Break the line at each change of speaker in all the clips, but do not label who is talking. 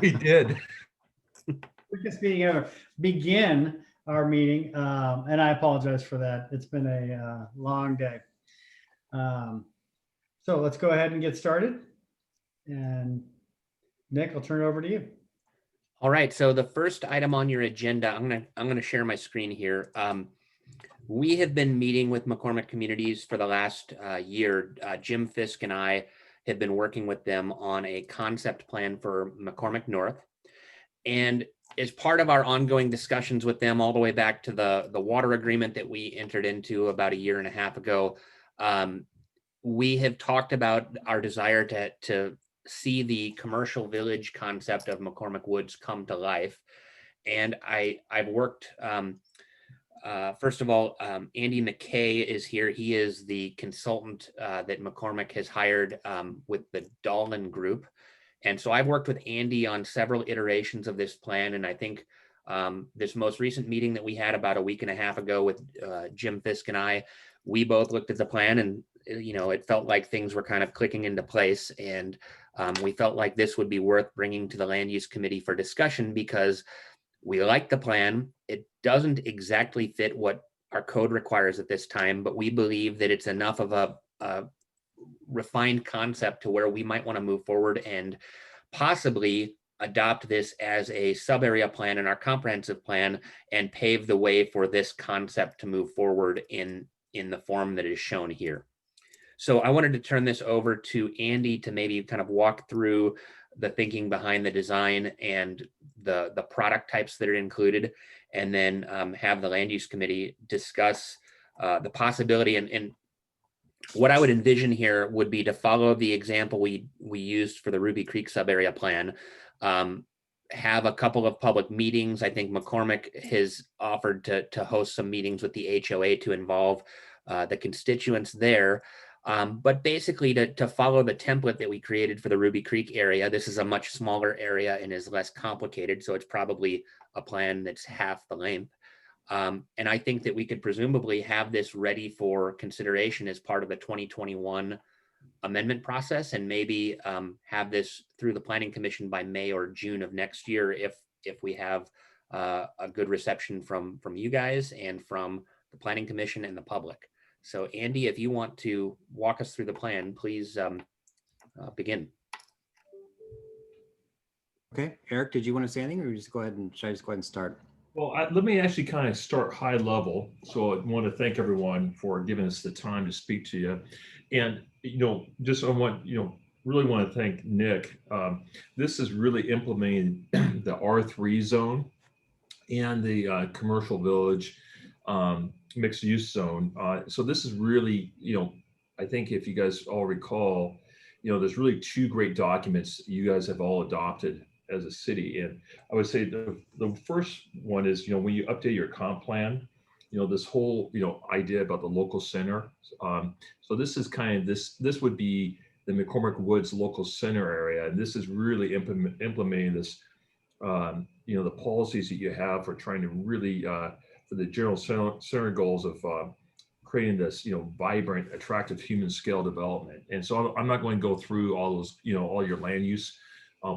We did.
We're just begin our meeting, and I apologize for that. It's been a long day. So let's go ahead and get started. And Nick, I'll turn it over to you.
All right. So the first item on your agenda, I'm gonna share my screen here. We have been meeting with McCormick Communities for the last year. Jim Fisk and I have been working with them on a concept plan for McCormick North. And as part of our ongoing discussions with them all the way back to the water agreement that we entered into about a year and a half ago, we have talked about our desire to see the commercial village concept of McCormick Woods come to life. And I've worked, first of all, Andy McKay is here. He is the consultant that McCormick has hired with the Dahlin Group. And so I've worked with Andy on several iterations of this plan. And I think this most recent meeting that we had about a week and a half ago with Jim Fisk and I, we both looked at the plan and, you know, it felt like things were kind of clicking into place. And we felt like this would be worth bringing to the Land Use Committee for discussion because we like the plan. It doesn't exactly fit what our code requires at this time, but we believe that it's enough of a refined concept to where we might want to move forward and possibly adopt this as a sub-area plan in our comprehensive plan and pave the way for this concept to move forward in the form that is shown here. So I wanted to turn this over to Andy to maybe kind of walk through the thinking behind the design and the product types that are included, and then have the Land Use Committee discuss the possibility. And what I would envision here would be to follow the example we used for the Ruby Creek sub-area plan, have a couple of public meetings. I think McCormick has offered to host some meetings with the HOA to involve the constituents there. But basically to follow the template that we created for the Ruby Creek area. This is a much smaller area and is less complicated. So it's probably a plan that's half the length. And I think that we could presumably have this ready for consideration as part of the 2021 amendment process, and maybe have this through the Planning Commission by May or June of next year if we have a good reception from you guys and from the Planning Commission and the public. So Andy, if you want to walk us through the plan, please begin.
Okay, Eric, did you want to say anything, or should I just go ahead and start?
Well, let me actually kind of start high level. So I want to thank everyone for giving us the time to speak to you. And, you know, just I want, you know, really want to thank Nick. This is really implementing the R3 zone and the commercial village mixed use zone. So this is really, you know, I think if you guys all recall, you know, there's really two great documents you guys have all adopted as a city. And I would say the first one is, you know, when you update your comp plan, you know, this whole, you know, idea about the local center. So this is kind of this would be the McCormick Woods local center area. And this is really implementing this, you know, the policies that you have for trying to really, for the general center goals of creating this, you know, vibrant, attractive human scale development. And so I'm not going to go through all those, you know, all your land use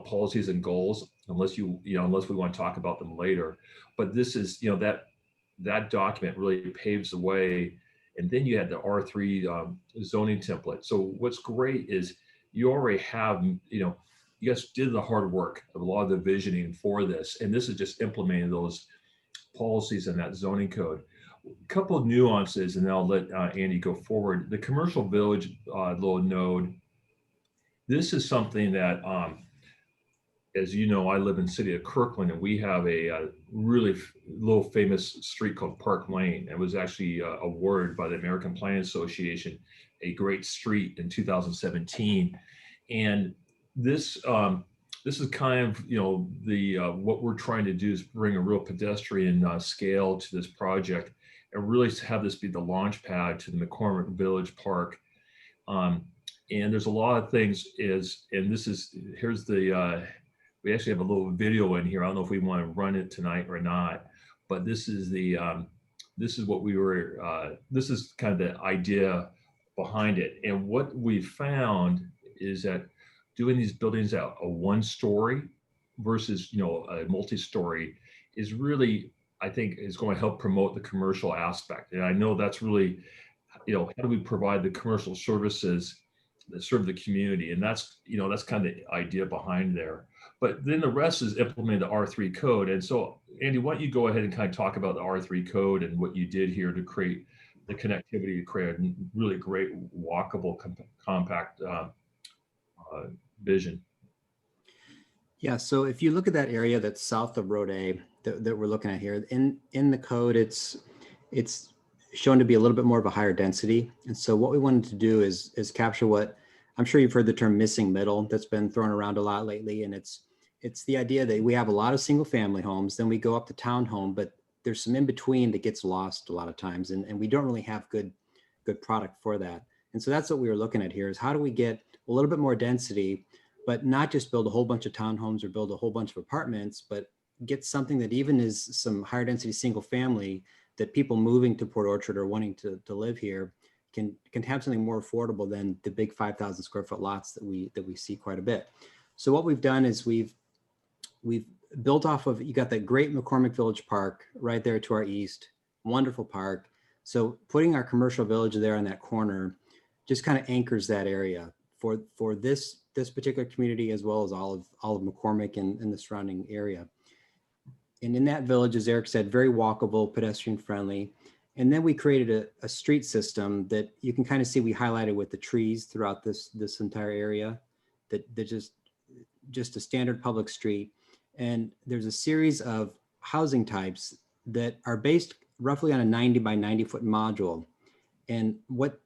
policies and goals, unless unless we want to talk about them later. But this is, you know, that document really paves the way. And then you had the R3 zoning template. So what's great is you already have, you know, you guys did the hard work of a lot of the visioning for this, and this is just implementing those policies in that zoning code. A couple of nuances, and then I'll let Andy go forward. The commercial village little node. This is something that, as you know, I live in the city of Kirkland, and we have a really little famous street called Park Lane. It was actually awarded by the American Planning Association a great street in 2017. And this is kind of, you know, the what we're trying to do is bring a real pedestrian scale to this project and really have this be the launch pad to the McCormick Village Park. And there's a lot of things here's the, we actually have a little video in here. I don't know if we want to run it tonight or not, but this is the, this is what we were, this is kind of the idea behind it. And what we found is that doing these buildings out a one story versus, a multi-story is really, I think, is going to help promote the commercial aspect. And I know that's really, how do we provide the commercial services that serve the community? And that's kind of the idea behind there. But then the rest is implement the R3 code. And so, Andy, why don't you go ahead and kind of talk about the R3 code and what you did here to create the connectivity, to create a really great walkable, compact vision.
Yeah, so if you look at that area that's south of Road A that we're looking at here, in the code, it's shown to be a little bit more of a higher density. And so what we wanted to do is capture what, I'm sure you've heard the term missing middle that's been thrown around a lot lately. And it's the idea that we have a lot of single family homes, then we go up to townhome, but there's some in between that gets lost a lot of times. And we don't really have good product for that. And so that's what we were looking at here, is how do we get a little bit more density, but not just build a whole bunch of townhomes or build a whole bunch of apartments, but get something that even is some higher density single family that people moving to Port Orchard or wanting to live here can have something more affordable than the big 5,000 square foot lots that we see quite a bit. So what we've done is we've built off of, you got that great McCormick Village Park right there to our east, wonderful park. So putting our commercial village there on that corner just kind of anchors that area for this particular community, as well as all of McCormick and the surrounding area. And in that village, as Eric said, very walkable, pedestrian friendly. And then we created a street system that you can kind of see we highlighted with the trees throughout this entire area, that just a standard public street. And there's a series of housing types that are based roughly on a 90 by 90 foot module. And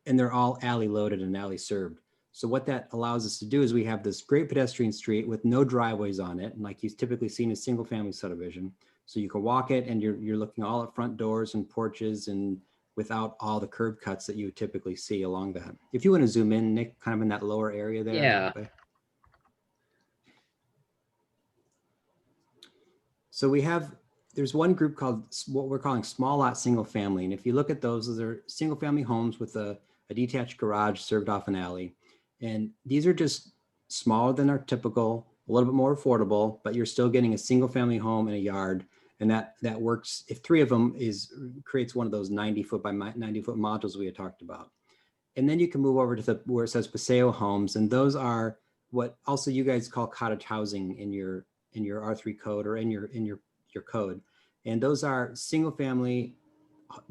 they're all alley loaded and alley served. So what that allows us to do is we have this great pedestrian street with no driveways on it, and like you typically see in a single family subdivision. So you can walk it and you're looking all at front doors and porches, and without all the curb cuts that you would typically see along that. If you want to zoom in, Nick, kind of in that lower area there.
Yeah.
So there's one group called what we're calling small lot single family. And if you look at those are single family homes with a detached garage served off an alley. And these are just smaller than our typical, a little bit more affordable, but you're still getting a single family home and a yard. And that works if three of them creates one of those 90 foot by 90 foot modules we had talked about. And then you can move over to where it says Paseo homes. And those are what also you guys call cottage housing in your R3 code or in your code. And those are single family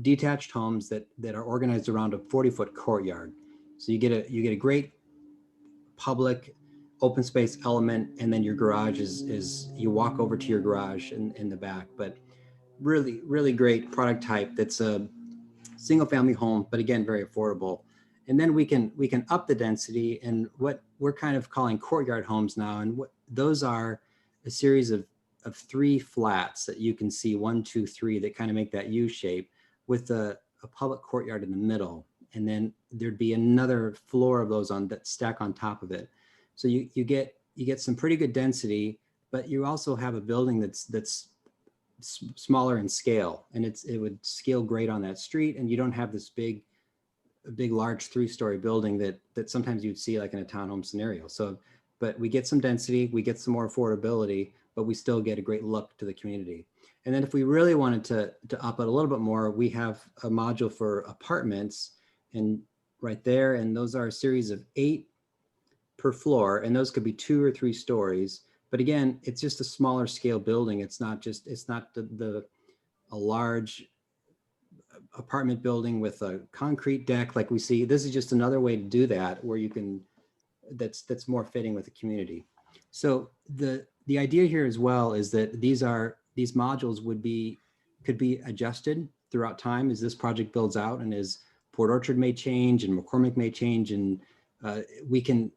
detached homes that are organized around a 40-foot courtyard. So you get a great public open space element, and then your garage is you walk over to your garage in the back. But really, really great product type that's a single family home, but again, very affordable. And then we can up the density, and what we're kind of calling courtyard homes now. And what those are a series of three flats that you can see 1, 2, 3 that kind of make that U shape with a public courtyard in the middle. And then there'd be another floor of those that stack on top of it. So you get some pretty good density, but you also have a building that's smaller in scale, and it would scale great on that street. And you don't have this big large 3-story building that sometimes you'd see like in a townhome scenario. So, but we get some density, we get some more affordability, but we still get a great look to the community. And then if we really wanted to up it a little bit more, we have a module for apartments and right there. And those are a series of 8 per floor. And those could be 2 or 3 stories. But again, it's just a smaller scale building. It's not a large apartment building with a concrete deck like we see. This is just another way to do that, where you can, that's more fitting with the community. So the idea here as well is that these modules could be adjusted throughout time as this project builds out, and as Port Orchard may change and McCormick may change, and we can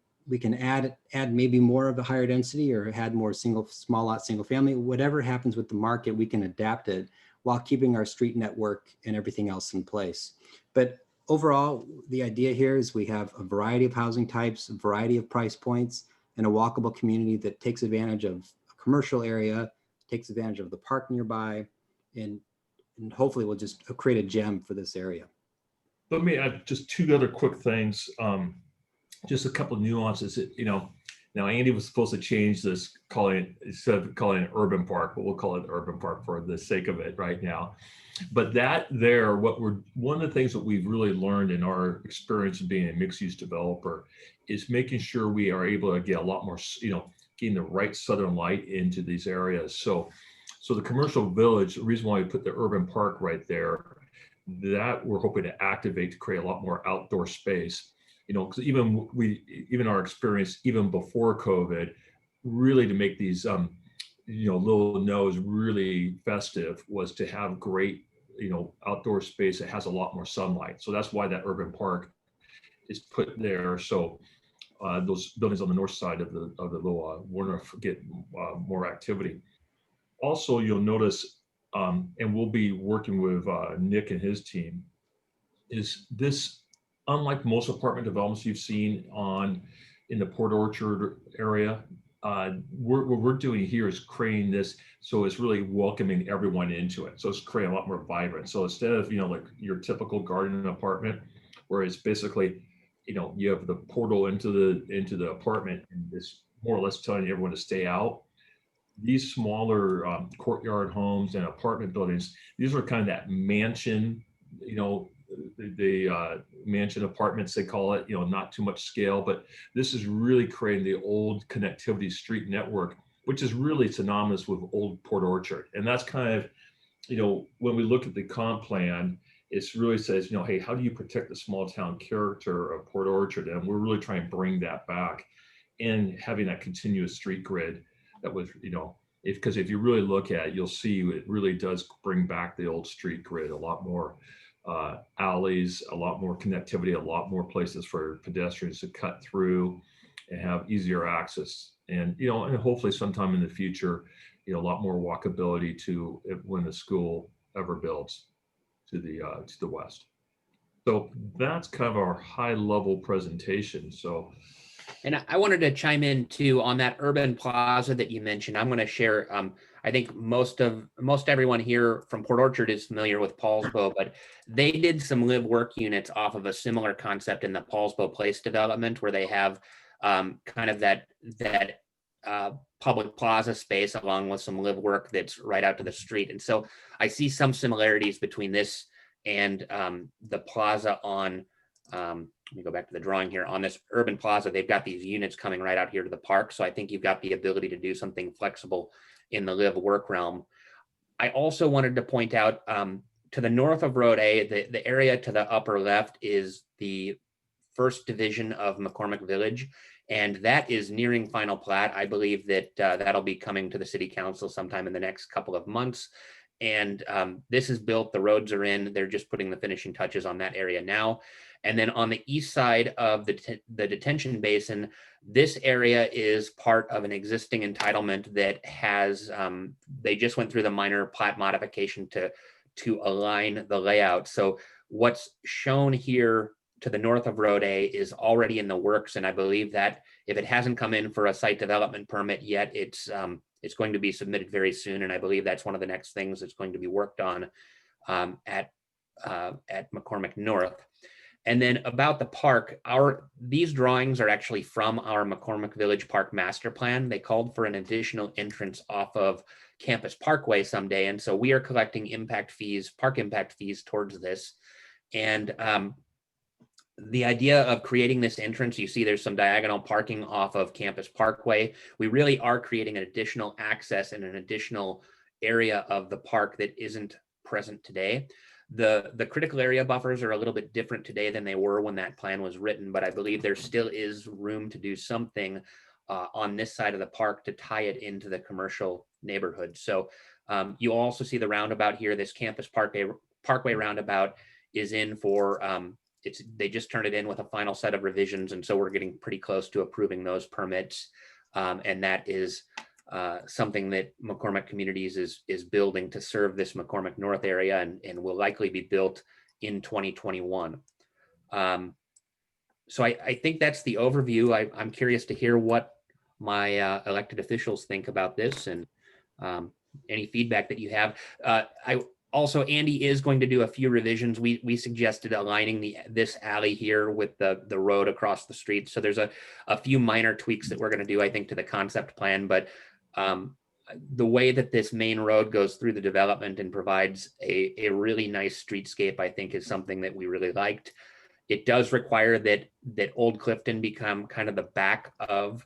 add maybe more of a higher density or add more small lot single family. Whatever happens with the market, we can adapt it while keeping our street network and everything else in place. But overall, the idea here is we have a variety of housing types, a variety of price points, and a walkable community that takes advantage of a commercial area, takes advantage of the park nearby, and hopefully we'll just create a gem for this area.
Let me add just 2 other quick things. Just a couple of nuances. Now, Andy was supposed to change this, instead of calling it urban park, but we'll call it urban park for the sake of it right now. But one of the things that we've really learned in our experience of being a mixed use developer is making sure we are able to get a lot more, getting the right southern light into these areas. So the commercial village, the reason why we put the urban park right there, that we're hoping to activate to create a lot more outdoor space. Because even our experience, even before COVID, really to make these, little no's really festive was to have great, outdoor space that has a lot more sunlight. So that's why that urban park is put there. So those buildings on the north side of the little Warner get more activity. Also, you'll notice, and we'll be working with Nick and his team, is this, unlike most apartment developments you've seen in the Port Orchard area, what we're doing here is creating this so it's really welcoming everyone into it. So it's creating a lot more vibrant. So instead of like your typical garden apartment, where it's basically you have the portal into the apartment and it's more or less telling everyone to stay out. These smaller courtyard homes and apartment buildings, these are kind of that mansion, the mansion apartments, they call it, not too much scale, but this is really creating the old connectivity street network, which is really synonymous with old Port Orchard. And that's kind of, when we look at the comp plan, it really says, hey, how do you protect the small town character of Port Orchard? And we're really trying to bring that back and having that continuous street grid that was, because if you really look at it, you'll see it really does bring back the old street grid, a lot more alleys, a lot more connectivity, a lot more places for pedestrians to cut through and have easier access. And, and hopefully sometime in the future, a lot more walkability to when the school ever builds to the west. So that's kind of our high level presentation. So.
And I wanted to chime in too on that urban plaza that you mentioned. I'm going to share. I think most everyone here from Port Orchard is familiar with Paulsbo, but they did some live work units off of a similar concept in the Paulsbo Place development, where they have kind of that public plaza space along with some live work that's right out to the street. And so I see some similarities between this and the plaza on. Let me go back to the drawing here. On this urban plaza, they've got these units coming right out here to the park. So I think you've got the ability to do something flexible in the live work realm. I also wanted to point out to the north of Road A, the area to the upper left is the first division of McCormick Village. And that is nearing final plat. I believe that that'll be coming to the city council sometime in the next couple of months. And this is built, the roads are in, they're just putting the finishing touches on that area now. And then on the east side of the detention basin, this area is part of an existing entitlement that has, they just went through the minor plat modification to align the layout. So what's shown here to the north of Road A is already in the works. And I believe that if it hasn't come in for a site development permit yet, it's going to be submitted very soon. And I believe that's one of the next things that's going to be worked on at McCormick North. And then about the park, these drawings are actually from our McCormick Village Park Master Plan. They called for an additional entrance off of Campus Parkway someday. And so we are collecting park impact fees towards this. And the idea of creating this entrance, you see there's some diagonal parking off of Campus Parkway. We really are creating an additional access and an additional area of the park that isn't present today. The critical area buffers are a little bit different today than they were when that plan was written, but I believe there still is room to do something on this side of the park to tie it into the commercial neighborhood. So you also see the roundabout here. This Campus Parkway roundabout is in for, they just turned it in with a final set of revisions. And so we're getting pretty close to approving those permits. And that is something that McCormick Communities is building to serve this McCormick North area and will likely be built in 2021. So I think that's the overview. I'm curious to hear what my elected officials think about this and any feedback that you have. Also, Andy is going to do a few revisions. We suggested aligning this alley here with the road across the street. So there's a few minor tweaks that we're going to do, I think, to the concept plan. But the way that this main road goes through the development and provides a really nice streetscape, I think, is something that we really liked. It does require that Old Clifton become kind of the back of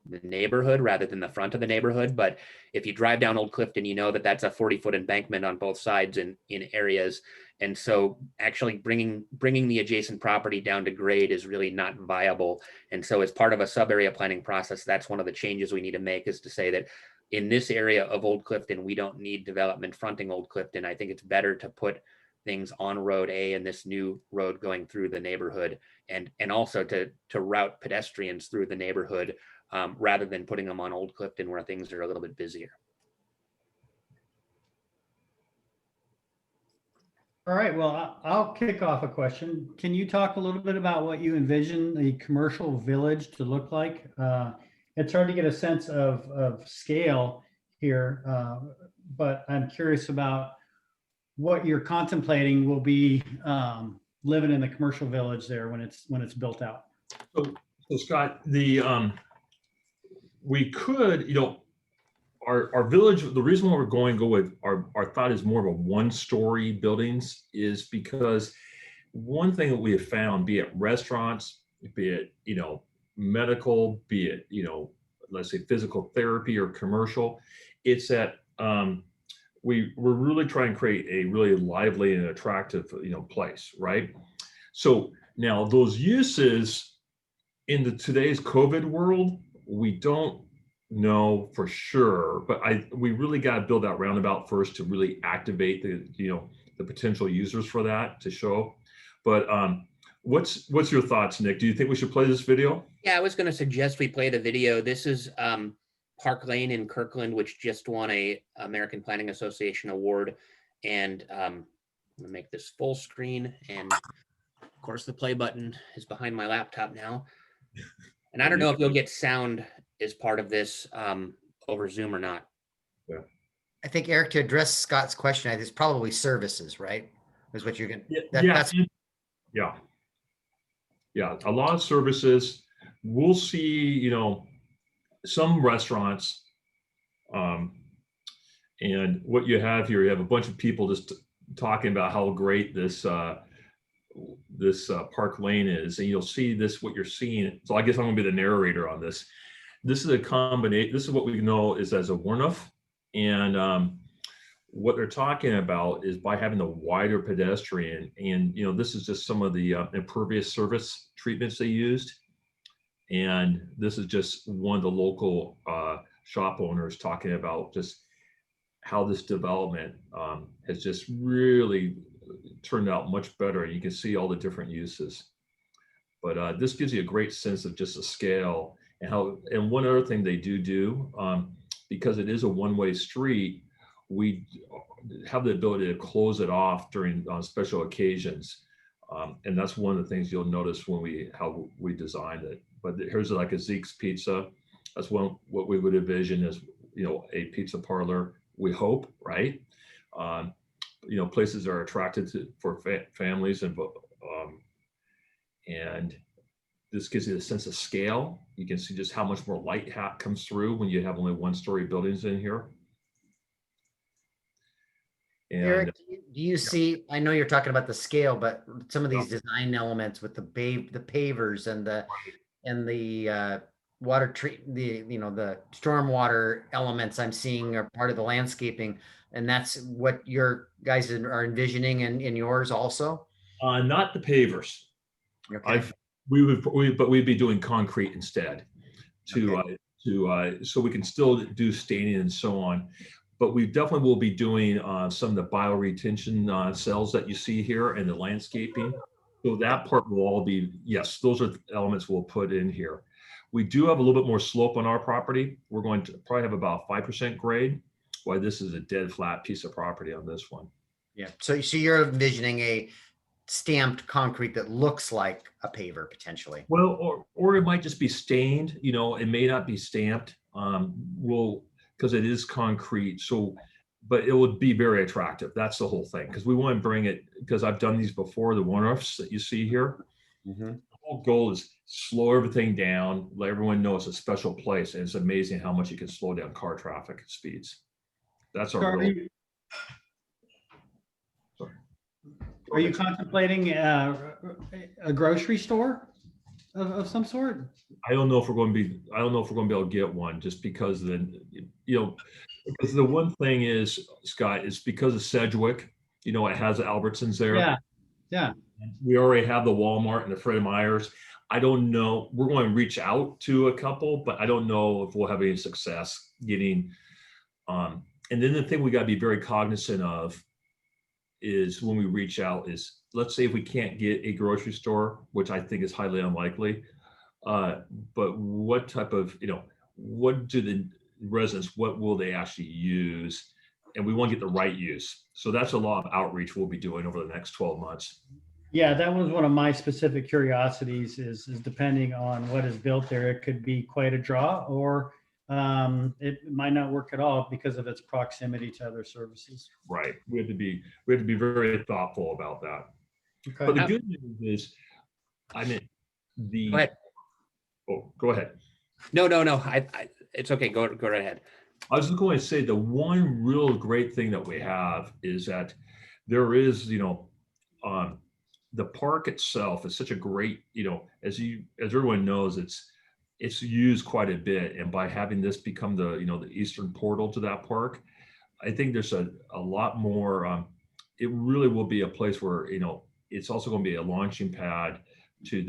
the neighborhood rather than the front of the neighborhood. But if you drive down Old Clifton, you know that that's a 40-foot embankment on both sides in areas. And so actually bringing the adjacent property down to grade is really not viable. And so as part of a sub-area planning process, that's one of the changes we need to make, is to say that in this area of Old Clifton, we don't need development fronting Old Clifton. I think it's better to put things on Road A and this new road going through the neighborhood, and also to route pedestrians through the neighborhood, rather than putting them on Old Clifton where things are a little bit busier.
All right, well, I'll kick off a question. Can you talk a little bit about what you envision the commercial village to look like? It's hard to get a sense of scale here, but I'm curious about what you're contemplating will be living in the commercial village there when it's built out.
So Scott, we could, our village, the reason why we're going to go with our thought is more of a one-story buildings is because one thing that we have found, be it restaurants, be it, medical, be it, let's say physical therapy or commercial, it's that we're really trying to create a really lively and attractive, place, right? So now those uses in today's COVID world, we don't know for sure, but we really got to build that roundabout first to really activate the potential users for that to show. But what's your thoughts, Nick? Do you think we should play this video?
Yeah, I was going to suggest we play the video. This is Park Lane in Kirkland, which just won a American Planning Association award. And I'm going to make this full screen. And of course, the play button is behind my laptop now. And I don't know if you'll get sound as part of this over Zoom or not.
Yeah.
I think, Eric, to address Scott's question, it's probably services, right? Is what you're going to,
yeah, a lot of services. We'll see, some restaurants, and what you have here, you have a bunch of people just talking about how great this Park Lane is, and you'll see this, what you're seeing. So I guess I'm gonna be the narrator on this. This is a combination. This is what we know is as a Warnoff, and what they're talking about is by having the wider pedestrian, and this is just some of the impervious surface treatments they used, and this is just one of the local shop owners talking about just how this development has just really turned out much better. You can see all the different uses, but this gives you a great sense of just the scale and how. And one other thing they do, because it is a one-way street, we have the ability to close it off during special occasions, and that's one of the things you'll notice when how we designed it. But here's like a Zeke's Pizza. That's what we would envision as a pizza parlor. We hope, right? Places are attracted for families, and this gives you a sense of scale. You can see just how much more light comes through when you have only one-story buildings in here. And,
Eric, do you see, I know you're talking about the scale, but some of these design elements with the pavers and the water treat, the stormwater elements I'm seeing are part of the landscaping, and that's what your guys are envisioning in yours also?
not the pavers.
Okay.
But we'd be doing concrete instead so we can still do staining and so on. But we definitely will be doing some of the bioretention cells that you see here and the landscaping. So that part will all be, yes, those are the elements we'll put in here. We do have a little bit more slope on our property. We're going to probably have about 5% grade, while this is a dead flat piece of property on this one.
Yeah. So you're envisioning a stamped concrete that looks like a paver potentially.
Well, or it might just be stained, it may not be stamped. Because it is concrete. So but it would be very attractive. That's the whole thing, because we want to bring it, because I've done these before, the one-offs that you see here.
Mhm.
The whole goal is slow everything down, let everyone know it's a special place, and it's amazing how much you can slow down car traffic speeds. That's
So
our
Are
real.
you,
Sorry.
are you contemplating a grocery store of some sort?
I don't know if we're going to be. I don't know if we're going to be able to get one, just because because the one thing is, Scott, is because of Sedgwick. It has the Albertsons there.
Yeah, yeah.
We already have the Walmart and the Fred Meyers. I don't know. We're going to reach out to a couple, but I don't know if we'll have any success getting. And then the thing we got to be very cognizant of is when we reach out is, let's say if we can't get a grocery store, which I think is highly unlikely, but what type of, what do the residents, what will they actually use? And we want to get the right use. So that's a lot of outreach we'll be doing over the next 12 months.
Yeah, that was one of my specific curiosities is depending on what is built there, it could be quite a draw, or it might not work at all because of its proximity to other services.
Right. We have to be very thoughtful about that.
Okay.
But the good news is, I mean,
Go ahead.
Oh, go ahead.
No. It's okay. Go right ahead.
I was just going to say the one real great thing that we have is that there is, the park itself is such a great, as everyone knows, it's used quite a bit. And by having this become the eastern portal to that park, I think there's a lot more, it really will be a place where, it's also going to be a launching pad to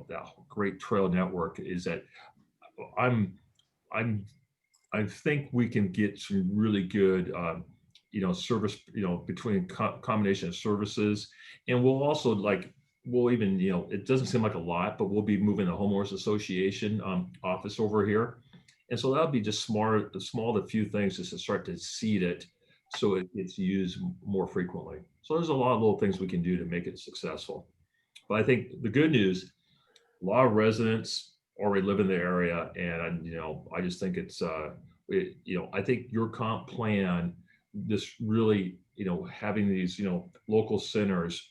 that great trail network. Is that I think we can get some really good, service, between combination of services. And we'll also we'll even, it doesn't seem like a lot, but we'll be moving the homeowners association office over here. And so that'll be just the few things just to start to seed it so it gets used more frequently. So there's a lot of little things we can do to make it successful. But I think the good news, a lot of residents already live in the area, and I just think it's I think your comp plan, this really having these local centers,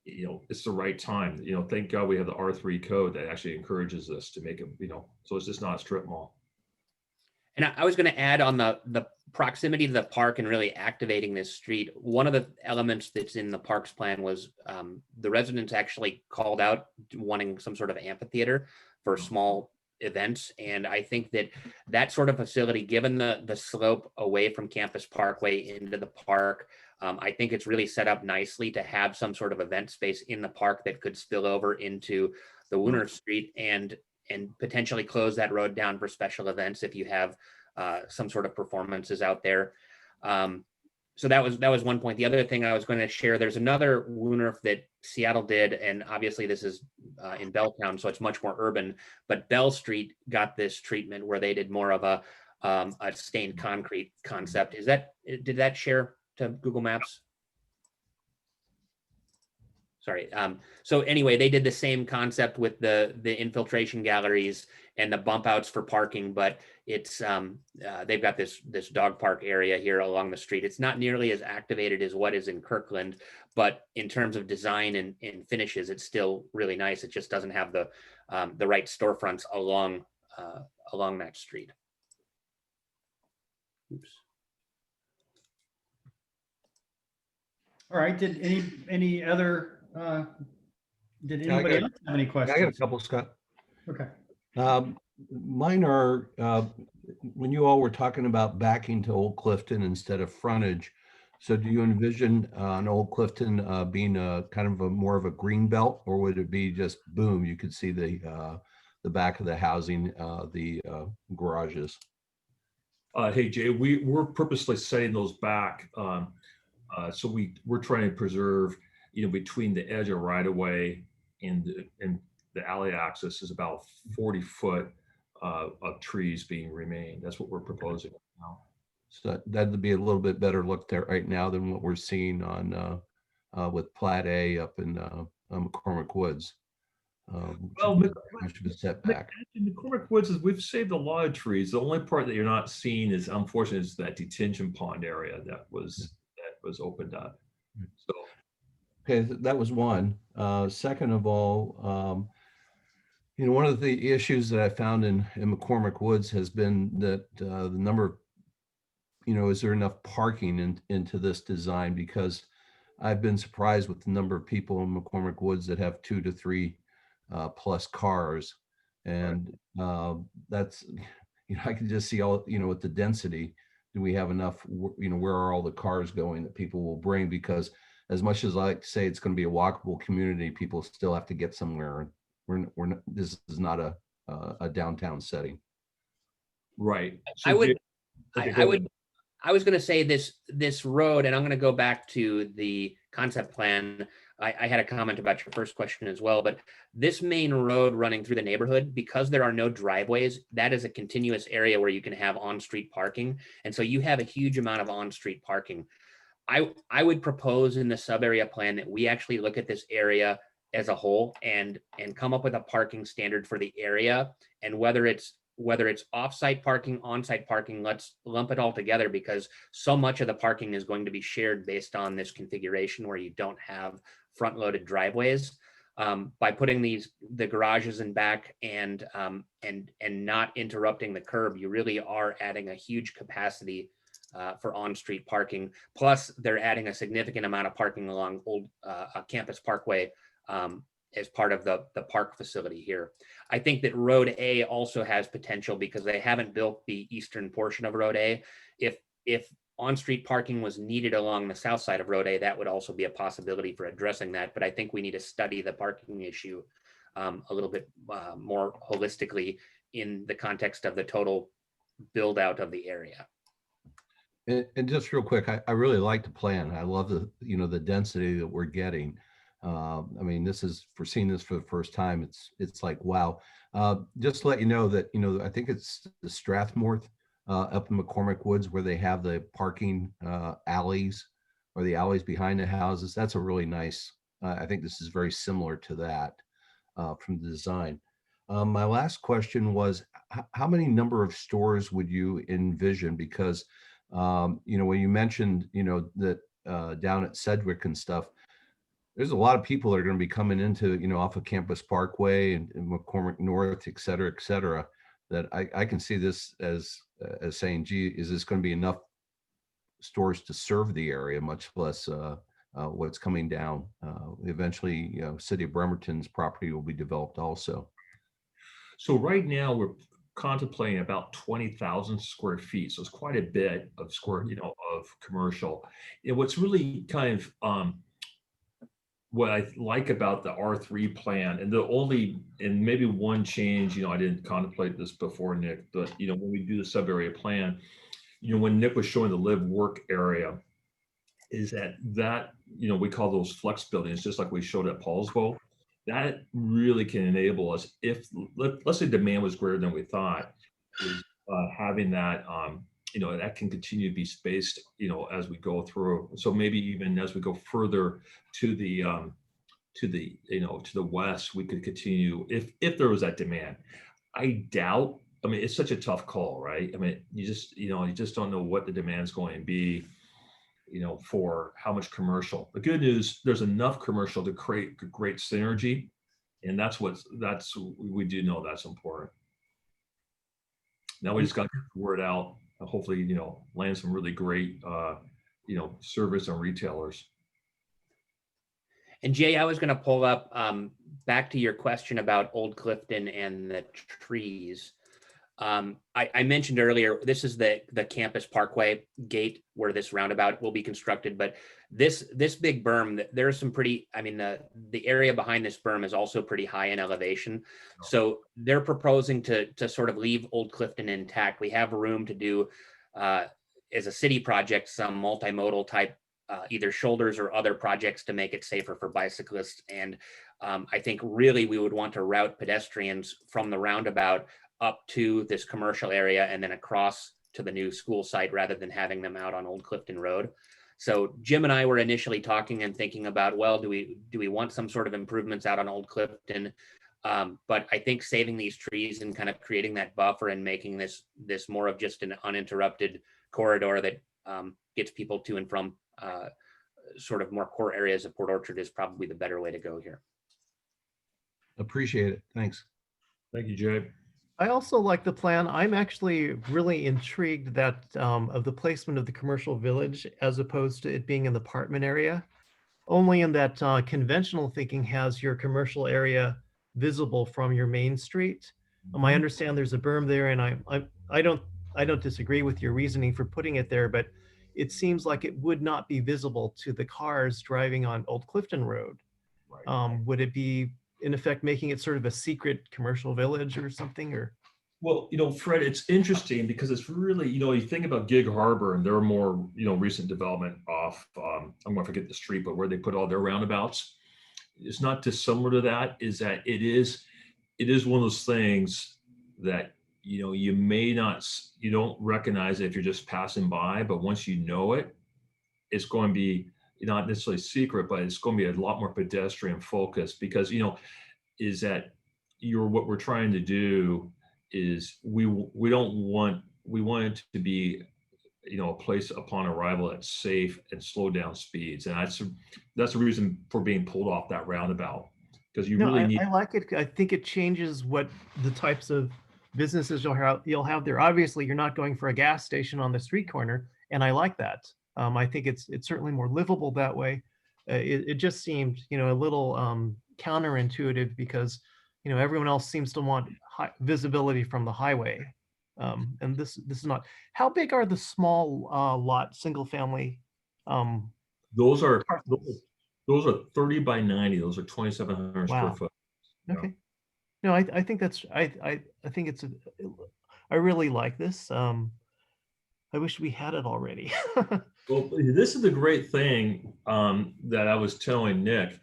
it's the right time. Thank God we have the R3 code that actually encourages us to make it, so it's just not a strip mall.
And I was going to add on the proximity to the park and really activating this street. One of the elements that's in the parks plan was the residents actually called out wanting some sort of amphitheater for small events. And I think that sort of facility, given the slope away from Campus Parkway into the park, I think it's really set up nicely to have some sort of event space in the park that could spill over into the Wooner Street and potentially close that road down for special events if you have some sort of performances out there. So that was one point. The other thing I was going to share, there's another Wooner that Seattle did, and obviously this is in Belltown, so it's much more urban, but Bell Street got this treatment where they did more of a stained concrete concept. Did that share to Google Maps? Sorry. So anyway, they did the same concept with the infiltration galleries and the bump outs for parking, but it's they've got this dog park area here along the street. It's not nearly as activated as what is in Kirkland, but in terms of design and finishes, it's still really nice. It just doesn't have the right storefronts along that street. Oops.
All right. Did any other? Did anybody else have any questions?
I got a couple, Scott.
Okay.
Mine are, when you all were talking about backing to Old Clifton instead of frontage, so do you envision on Old Clifton being a kind of more of a green belt, or would it be just boom, you could see the back of the housing, the garages?
Hey Jay, we're purposely setting those back, so we're trying to preserve, between the edge of right of way and the alley access is about 40 foot of trees being remained. That's what we're proposing now.
So that'd be a little bit better look there right now than what we're seeing on with Plat A up in McCormick Woods.
Well,
Which is much of a setback.
in McCormick Woods is we've saved a lot of trees. The only part that you're not seeing is unfortunately is that detention pond area that was opened up. So
Okay, that was one. Second of all, one of the issues that I found in McCormick Woods has been that the number of, is there enough parking into this design? Because I've been surprised with the number of people in McCormick Woods that have 2 to 3 plus cars. And that's, I can just see all, with the density, do we have enough, where are all the cars going that people will bring? Because as much as I like to say it's going to be a walkable community, people still have to get somewhere. We're not, this is not a downtown setting.
right. So
I would,
okay,
I
go
would,
ahead.
I was going to say this road, and I'm going to go back to the concept plan. I had a comment about your first question as well, but this main road running through the neighborhood, because there are no driveways, that is a continuous area where you can have on-street parking. And so you have a huge amount of on-street parking. I would propose in the sub-area plan that we actually look at this area as a whole and come up with a parking standard for the area, and whether it's off-site parking, on-site parking, let's lump it all together, because so much of the parking is going to be shared based on this configuration where you don't have front-loaded driveways. By putting the garages in back and not interrupting the curb, you really are adding a huge capacity for on-street parking. Plus, they're adding a significant amount of parking along old Campus Parkway as part of the park facility here. I think that Road A also has potential because they haven't built the eastern portion of Road A. If on-street parking was needed along the south side of Road A, that would also be a possibility for addressing that. But I think we need to study the parking issue a little bit more holistically in the context of the total build out of the area.
And just real quick, I really like the plan. I love the density that we're getting. I mean, for seeing this for the first time, it's like, wow. Just to let you know that, I think it's the Strathmore up in McCormick Woods where they have the parking alleys or the alleys behind the houses. That's a really nice, I think this is very similar to that from the design. My last question was, how many number of stores would you envision? Because, when you mentioned, that down at Sedgwick and stuff, there's a lot of people that are going to be coming into, off of Campus Parkway and McCormick North, et cetera, that I can see this as saying, gee, is this going to be enough stores to serve the area, much less what's coming down? Eventually, City of Bremerton's property will be developed also.
So right now we're contemplating about 20,000 square feet. So it's quite a bit of of commercial. And what's really kind of what I like about the R3 plan, and maybe one change, I didn't contemplate this before, Nick, but when we do the sub area plan, when Nick was showing the live work area, is that we call those flex buildings, just like we showed at Paulsville. That really can enable us, if let's say demand was greater than we thought, is having that that can continue to be spaced as we go through. So maybe even as we go further to the west, we could continue if there was that demand. I doubt. I mean, it's such a tough call, right? I mean, you just don't know what the demand's going to be, for how much commercial. The good news, there's enough commercial to create great synergy, and we do know that's important. Now we just got to get the word out. Hopefully, land some really great, service and retailers.
And Jay, I was going to pull up back to your question about Old Clifton and the trees. I mentioned earlier, this is the Campus Parkway gate where this roundabout will be constructed, but this big berm, there's some pretty, I mean, the area behind this berm is also pretty high in elevation. So they're proposing to sort of leave Old Clifton intact. We have room to do, as a city project, some multimodal type, either shoulders or other projects to make it safer for bicyclists. And I think really we would want to route pedestrians from the roundabout up to this commercial area and then across to the new school site rather than having them out on Old Clifton Road. So Jim and I were initially talking and thinking about, well, do we want some sort of improvements out on Old Clifton? But I think saving these trees and kind of creating that buffer and making this more of just an uninterrupted corridor that gets people to and from sort of more core areas of Port Orchard is probably the better way to go here.
Appreciate it. Thanks.
Thank you, Jay.
I also like the plan. I'm actually really intrigued that of the placement of the commercial village as opposed to it being in the apartment area. Only in that conventional thinking has your commercial area visible from your main street. I understand there's a berm there, and I don't disagree with your reasoning for putting it there, but it seems like it would not be visible to the cars driving on Old Clifton Road. Would it be in effect making it sort of a secret commercial village or something? Or
Well, Fred, it's interesting because it's really, you think about Gig Harbor and their more, recent development off, I'm going to forget the street, but where they put all their roundabouts. It's not dissimilar to that, is that it is one of those things that, you may not, you don't recognize it if you're just passing by, but once you know it, it's going to be not necessarily secret, but it's going to be a lot more pedestrian focused because, is that what we're trying to do is we want it to be a place upon arrival that's safe and slow down speeds, and that's the reason for being pulled off that roundabout, because you really need.
I like it. I think it changes what the types of businesses you'll have there. Obviously, you're not going for a gas station on the street corner, and I like that. I think it's certainly more livable that way. It just seemed a little counterintuitive because everyone else seems to want visibility from the highway, and this is not. How big are the small lot single family?
Those are 30 by 90. Those are 2,700 square
Wow.
foot.
Okay. No, I think that's I think it's I really like this. I wish we had it already.
Well, this is the great thing that I was telling Nick.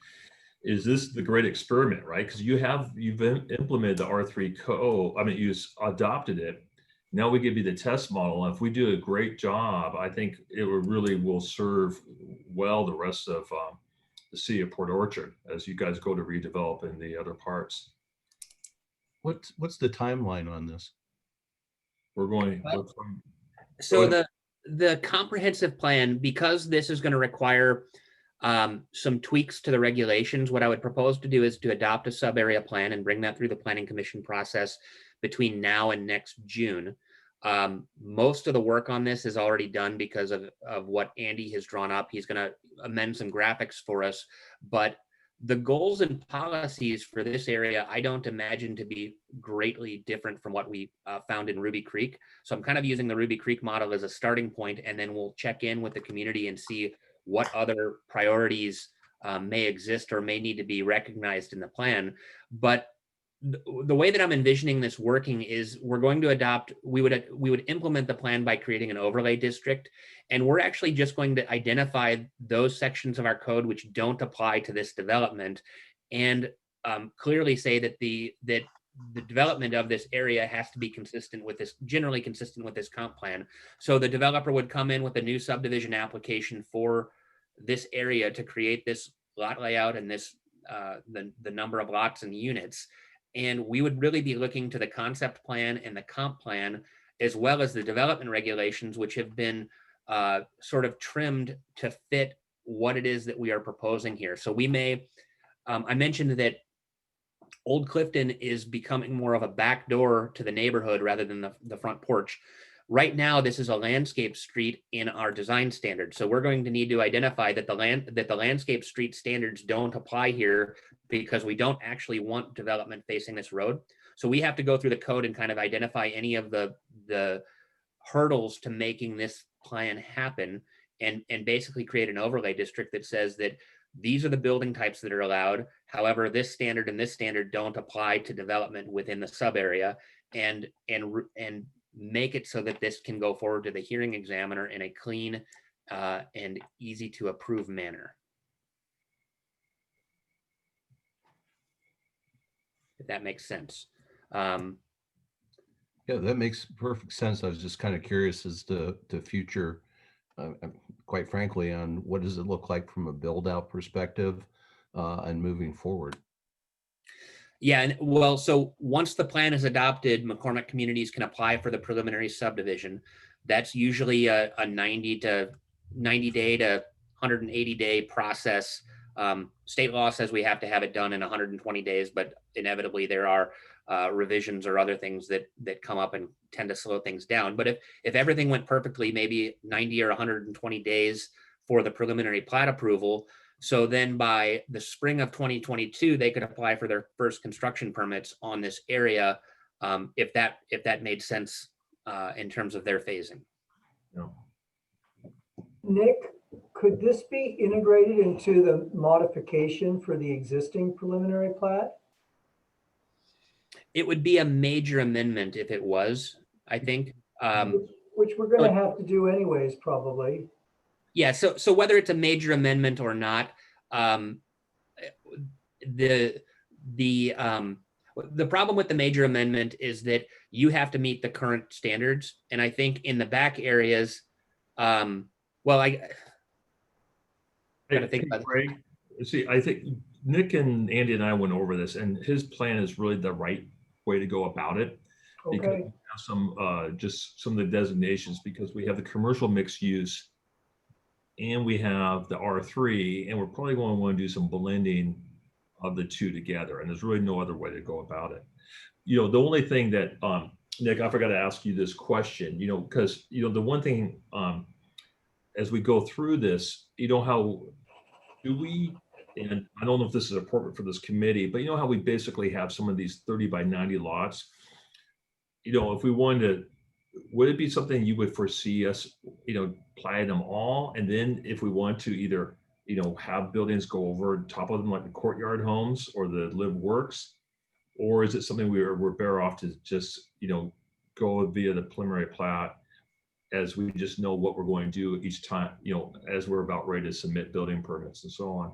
Is this the great experiment, right? Because you've implemented the R3 code. I mean, you adopted it. Now we give you the test model. And if we do a great job, I think it will serve well the rest of the city of Port Orchard as you guys go to redevelop in the other parts.
What's the timeline on this?
So the comprehensive plan, because this is going to require some tweaks to the regulations, what I would propose to do is to adopt a sub-area plan and bring that through the Planning Commission process between now and next June. Most of the work on this is already done because of what Andy has drawn up. He's going to amend some graphics for us, but the goals and policies for this area, I don't imagine to be greatly different from what we found in Ruby Creek. So I'm kind of using the Ruby Creek model as a starting point, and then we'll check in with the community and see what other priorities may exist or may need to be recognized in the plan. But the way that I'm envisioning this working is we're going to we would implement the plan by creating an overlay district. And we're actually just going to identify those sections of our code which don't apply to this development and clearly say that the development of this area has to be generally consistent with this comp plan. So the developer would come in with a new subdivision application for this area to create this lot layout and this the number of lots and units. And we would really be looking to the concept plan and the comp plan, as well as the development regulations, which have been sort of trimmed to fit what it is that we are proposing here. So we may, I mentioned that Old Clifton is becoming more of a back door to the neighborhood rather than the front porch. Right now, this is a landscape street in our design standard. So we're going to need to identify that the landscape street standards don't apply here because we don't actually want development facing this road. So we have to go through the code and kind of identify any of the hurdles to making this plan happen and basically create an overlay district that says that these are the building types that are allowed. However, this standard and this standard don't apply to development within the sub area, and make it so that this can go forward to the hearing examiner in a clean and easy to approve manner. If that makes sense.
Yeah, that makes perfect sense. I was just kind of curious as to future, quite frankly, on what does it look like from a build out perspective and moving forward.
Yeah, and well, so once the plan is adopted, McCormick Communities can apply for the preliminary subdivision. That's usually a 90 day to 180 day process. State law says we have to have it done in 120 days, but inevitably there are revisions or other things that come up and tend to slow things down. But if everything went perfectly, maybe 90 or 120 days for the preliminary plat approval. So then by the spring of 2022, they could apply for their first construction permits on this area, if that made sense in terms of their phasing.
No.
Nick, could this be integrated into the modification for the existing preliminary plat?
It would be a major amendment if it was, I think.
Which we're going to have to do anyways, probably.
Yeah, so whether it's a major amendment or not, the problem with the major amendment is that you have to meet the current standards, and I think in the back areas, well, I gotta think about
Craig, see, I think Nick and Andy and I went over this, and his plan is really the right way to go about it. Because
Okay.
we have some just some of the designations, because we have the commercial mixed use and we have the R3, and we're probably going to want to do some blending of the two together. And there's really no other way to go about it. You know, the only thing that, Nick, I forgot to ask you this question, you know, because, you know, the one thing, as we go through this, you know, how do we, and I don't know if this is appropriate for this committee, but you know how we basically have some of these 30 by 90 lots? You know, if we wanted to, would it be something you would foresee us, you know, platting them all? And then if we want to either, you know, have buildings go over top of them like the Courtyard Homes or the Live Works, or is it something we're better off to just, you know, go via the preliminary plat as we just know what we're going to do each time, you know, as we're about ready to submit building permits and so on?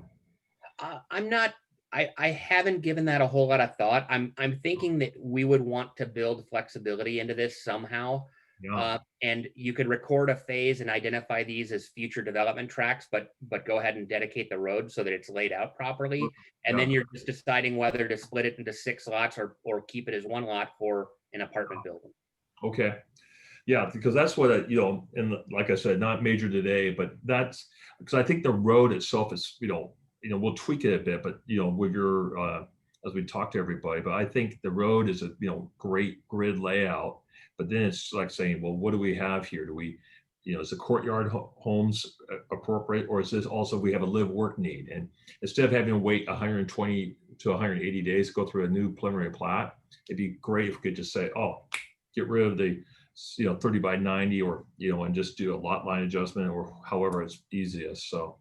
I haven't given that a whole lot of thought. I'm thinking that we would want to build flexibility into this somehow.
Yeah.
And you could record a phase and identify these as future development tracks, but go ahead and dedicate the road so that it's laid out properly. And then you're just deciding whether to split it into 6 lots or keep it as 1 lot for an apartment building.
Okay. Yeah, because that's what, you know, and like I said, not major today, but that's because I think the road itself is, you know, we'll tweak it a bit, but, you know, with your, as we talk to everybody, but I think the road is a, you know, great grid layout, but then it's like saying, well, what do we have here? Do we, you know, is the Courtyard Homes appropriate, or is this also, we have a live work need? And instead of having to wait 120 to 180 days to go through a new preliminary plat, it'd be great if we could just say, oh, get rid of the, you know, 30 by 90, or, you know, and just do a lot line adjustment, or however it's easiest. So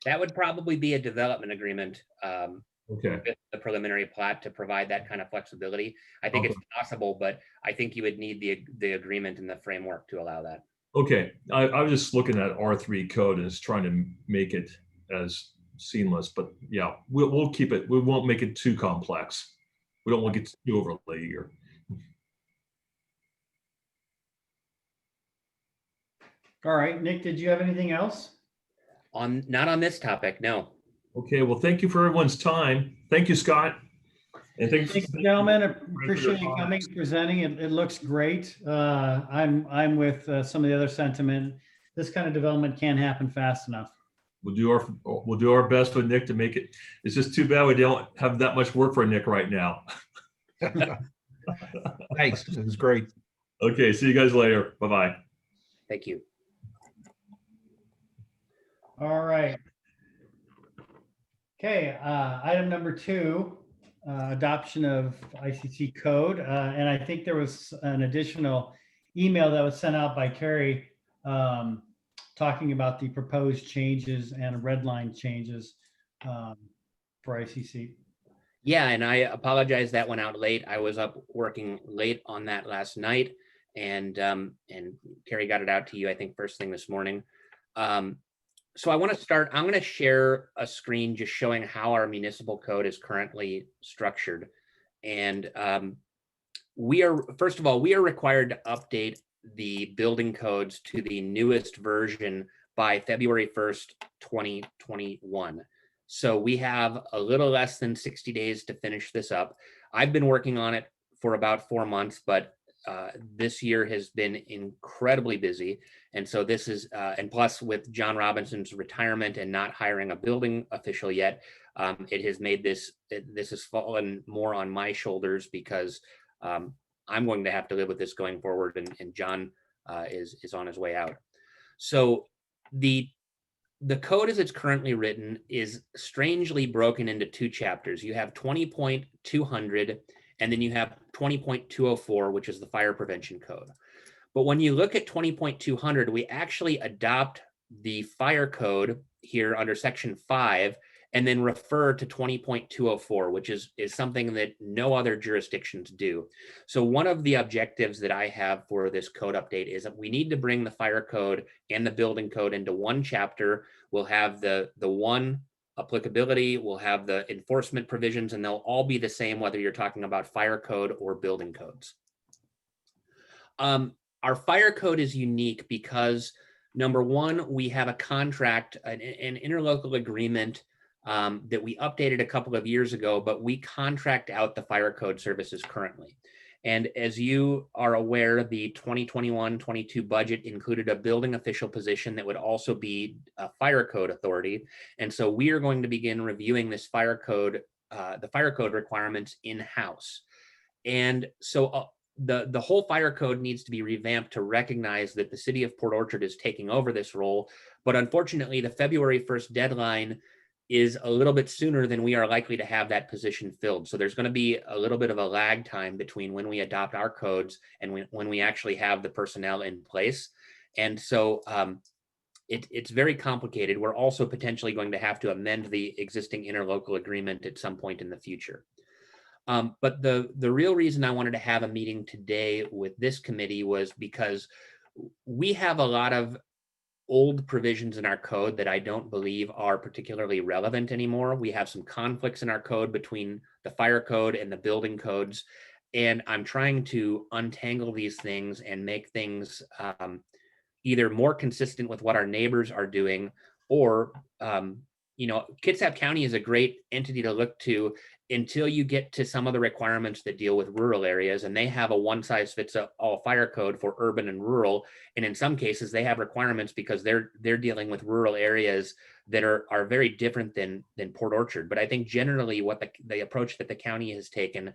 that would probably be a development agreement
okay,
with the preliminary plat to provide that kind of flexibility. I think it's possible, but I think you would need the agreement and the framework to allow that.
okay. I was just looking at R3 code and it's trying to make it as seamless, but yeah, we'll keep it. We won't make it too complex. We don't want to get too overlay here.
All right, Nick, did you have anything else?
Not on this topic, no.
Okay, well, thank you for everyone's time. Thank you, Scott. And thanks,
Thanks, gentlemen. Appreciate you coming, presenting. It looks great. I'm with some of the other sentiment. This kind of development can't happen fast enough.
We'll do our best with Nick to make it. It's just too bad we don't have that much work for Nick right now.
Thanks. It was great.
Okay, see you guys later. Bye-bye.
Thank you.
All right. Okay, item number 2, adoption of ICC code. And I think there was an additional email that was sent out by Terry talking about the proposed changes and red line changes for ICC.
Yeah, and I apologize that went out late. I was up working late on that last night, and Terry got it out to you, I think, first thing this morning. So I want to start, I'm going to share a screen just showing how our municipal code is currently structured. And first of all, we are required to update the building codes to the newest version by February 1st, 2021. So we have a little less than 60 days to finish this up. I've been working on it for about 4 months, but this year has been incredibly busy. And so this is, and plus with John Robinson's retirement and not hiring a building official yet, it has made this has fallen more on my shoulders because I'm going to have to live with this going forward, and John is on his way out. So the code as it's currently written is strangely broken into 2 chapters. You have 20.200, and then you have 20.204, which is the fire prevention code. But when you look at 20.200, we actually adopt the fire code here under section 5 and then refer to 20.204, which is something that no other jurisdictions do. So one of the objectives that I have for this code update is that we need to bring the fire code and the building code into one chapter. We'll have the one applicability, we'll have the enforcement provisions, and they'll all be the same whether you're talking about fire code or building codes. Our fire code is unique because, number one, we have a contract, an interlocal agreement that we updated a couple of years ago, but we contract out the fire code services currently. And as you are aware, the 2021-22 budget included a building official position that would also be a fire code authority. And so we are going to begin reviewing this fire code, the fire code requirements in-house. And so the whole fire code needs to be revamped to recognize that the city of Port Orchard is taking over this role. But unfortunately, the February 1st deadline is a little bit sooner than we are likely to have that position filled. So there's going to be a little bit of a lag time between when we adopt our codes and when we actually have the personnel in place. And so it's very complicated. We're also potentially going to have to amend the existing interlocal agreement at some point in the future. But the real reason I wanted to have a meeting today with this committee was because we have a lot of old provisions in our code that I don't believe are particularly relevant anymore. We have some conflicts in our code between the fire code and the building codes. And I'm trying to untangle these things and make things either more consistent with what our neighbors are doing, or, Kitsap County is a great entity to look to until you get to some of the requirements that deal with rural areas, and they have a one-size-fits-all fire code for urban and rural. And in some cases, they have requirements because they're dealing with rural areas that are very different than Port Orchard. But I think generally what the approach that the county has taken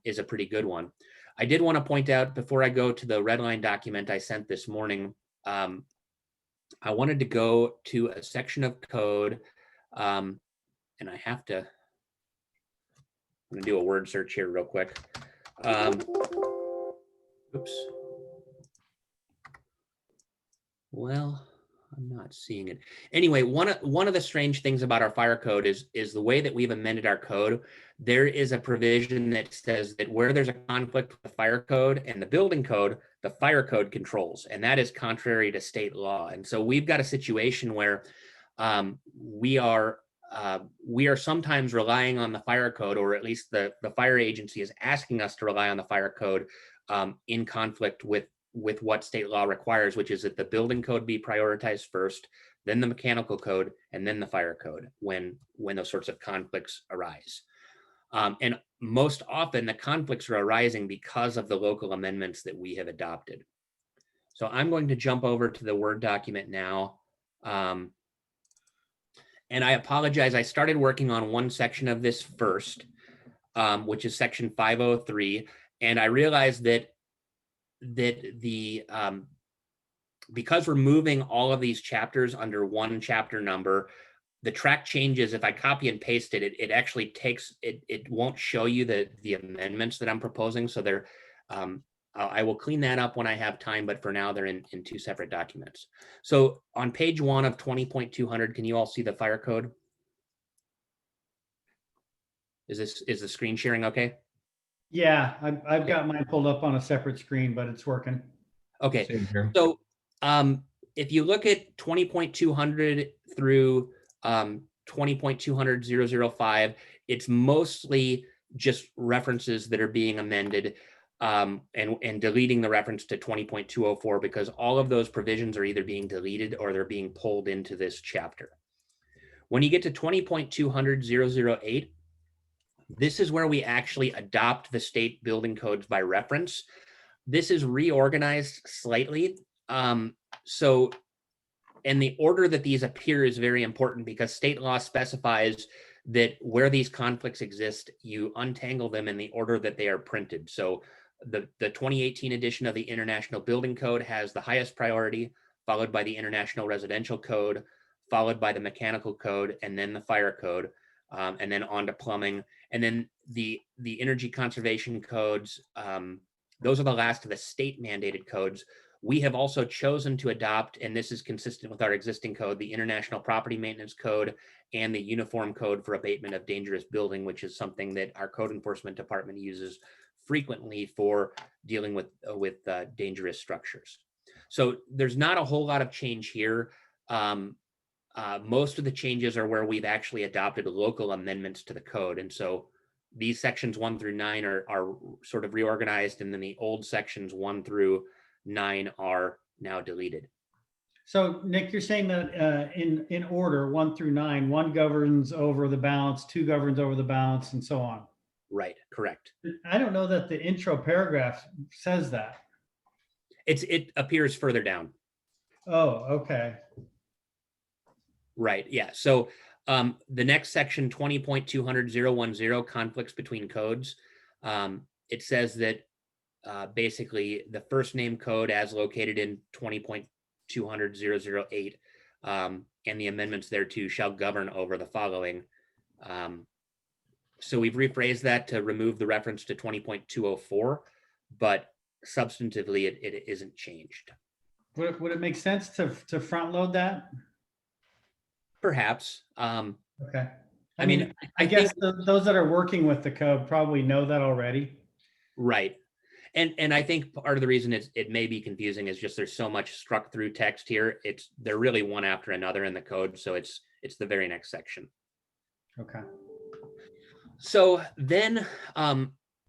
is a pretty good one. I did want to point out before I go to the red line document I sent this morning, I wanted to go to a section of code, and I have to. I'm gonna do a word search here real quick. Oops. Well, I'm not seeing it. Anyway, one of the strange things about our fire code is the way that we've amended our code. There is a provision that says that where there's a conflict with the fire code and the building code, the fire code controls, and that is contrary to state law. And so we've got a situation where we are sometimes relying on the fire code, or at least the fire agency is asking us to rely on the fire code in conflict with what state law requires, which is that the building code be prioritized first, then the mechanical code, and then the fire code when those sorts of conflicts arise. And most often the conflicts are arising because of the local amendments that we have adopted. So I'm going to jump over to the Word document now. And I apologize, I started working on one section of this first, which is section 503. And I realized that because we're moving all of these chapters under one chapter number, the track changes. If I copy and paste it, it actually takes, it won't show you the amendments that I'm proposing. So they're, I will clean that up when I have time, but for now they're in 2 separate documents. So on page 1 of 20.200, can you all see the fire code? Is the screen sharing okay?
Yeah, I've got mine pulled up on a separate screen, but it's working.
Okay,
Same here.
so if you look at 20.200 through 20.200.005, it's mostly just references that are being amended. And deleting the reference to 20.204 because all of those provisions are either being deleted or they're being pulled into this chapter. When you get to 20.200.008, This is where we actually adopt the state building codes by reference. This is reorganized slightly. So, and the order that these appear is very important because state law specifies that where these conflicts exist, you untangle them in the order that they are printed. So the 2018 edition of the International Building Code has the highest priority, followed by the International Residential Code, followed by the Mechanical Code, and then the Fire Code, and then on to plumbing. And then the energy conservation codes, those are the last of the state mandated codes. We have also chosen to adopt, and this is consistent with our existing code, the International Property Maintenance Code and the Uniform Code for Abatement of Dangerous Building, which is something that our code enforcement department uses frequently for dealing with dangerous structures. So there's not a whole lot of change here. Most of the changes are where we've actually adopted local amendments to the code. And so these sections 1 through 9 are sort of reorganized, and then the old sections 1 through 9 are now deleted.
So Nick, you're saying that in order 1 through 9, 1 governs over the balance, 2 governs over the balance, and so on.
Right, correct.
I don't know that the intro paragraph says that.
It appears further down.
Oh, okay.
Right, yeah. So the next section, 20.200.010, conflicts between codes. It says that basically the first name code as located in 20.200.008 and the amendments thereto shall govern over the following. So we've rephrased that to remove the reference to 20.204, but substantively it isn't changed.
Would it make sense to front load that?
Perhaps.
Okay.
I mean,
I guess those that are working with the code probably know that already.
Right. And I think part of the reason it may be confusing is just there's so much struck through text here. They're really one after another in the code. So it's the very next section.
Okay.
So then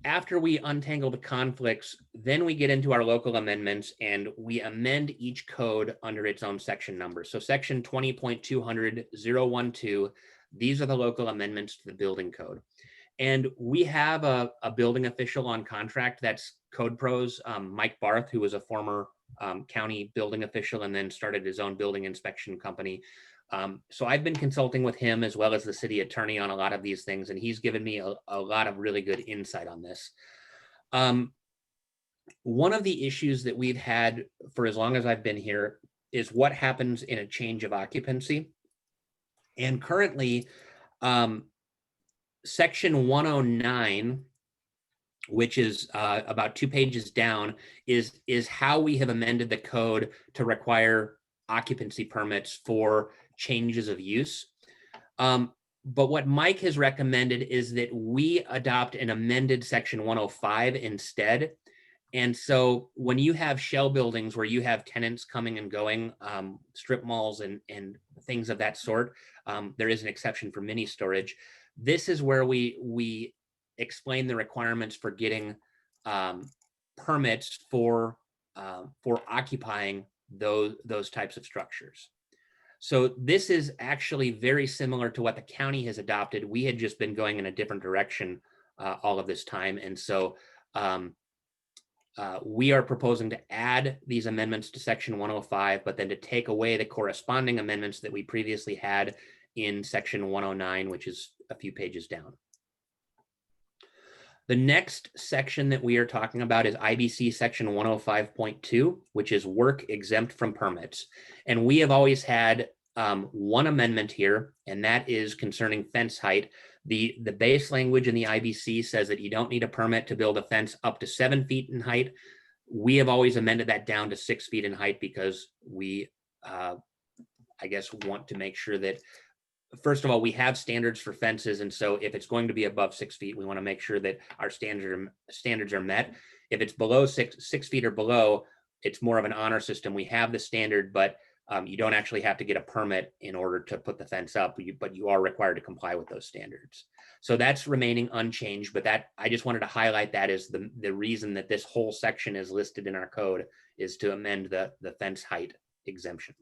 after we untangle the conflicts, then we get into our local amendments and we amend each code under its own section number. So section 20.200.012, these are the local amendments to the building code. And we have a building official on contract, that's Code Pros, Mike Barth, who was a former county building official and then started his own building inspection company. So I've been consulting with him as well as the city attorney on a lot of these things, and he's given me a lot of really good insight on this. One of the issues that we've had for as long as I've been here is what happens in a change of occupancy. And currently, section 109, which is about 2 pages down, is how we have amended the code to require occupancy permits for changes of use. But what Mike has recommended is that we adopt an amended section 105 instead. And so when you have shell buildings where you have tenants coming and going, strip malls and things of that sort, there is an exception for mini storage. This is where we explain the requirements for getting permits for occupying those types of structures. So this is actually very similar to what the county has adopted. We had just been going in a different direction all of this time. And so we are proposing to add these amendments to section 105, but then to take away the corresponding amendments that we previously had in section 109, which is a few pages down. The next section that we are talking about is IBC section 105.2, which is work exempt from permits. And we have always had one amendment here, and that is concerning fence height. The base language in the IBC says that you don't need a permit to build a fence up to 7 feet in height. We have always amended that down to 6 feet in height because we, I guess, want to make sure that, first of all, we have standards for fences. And so if it's going to be above 6 feet, we want to make sure that our standards are met. If it's below 6 feet or below, it's more of an honor system. We have the standard, but you don't actually have to get a permit in order to put the fence up, but you are required to comply with those standards. So that's remaining unchanged, but that I just wanted to highlight that as the reason that this whole section is listed in our code is to amend the fence height exemption.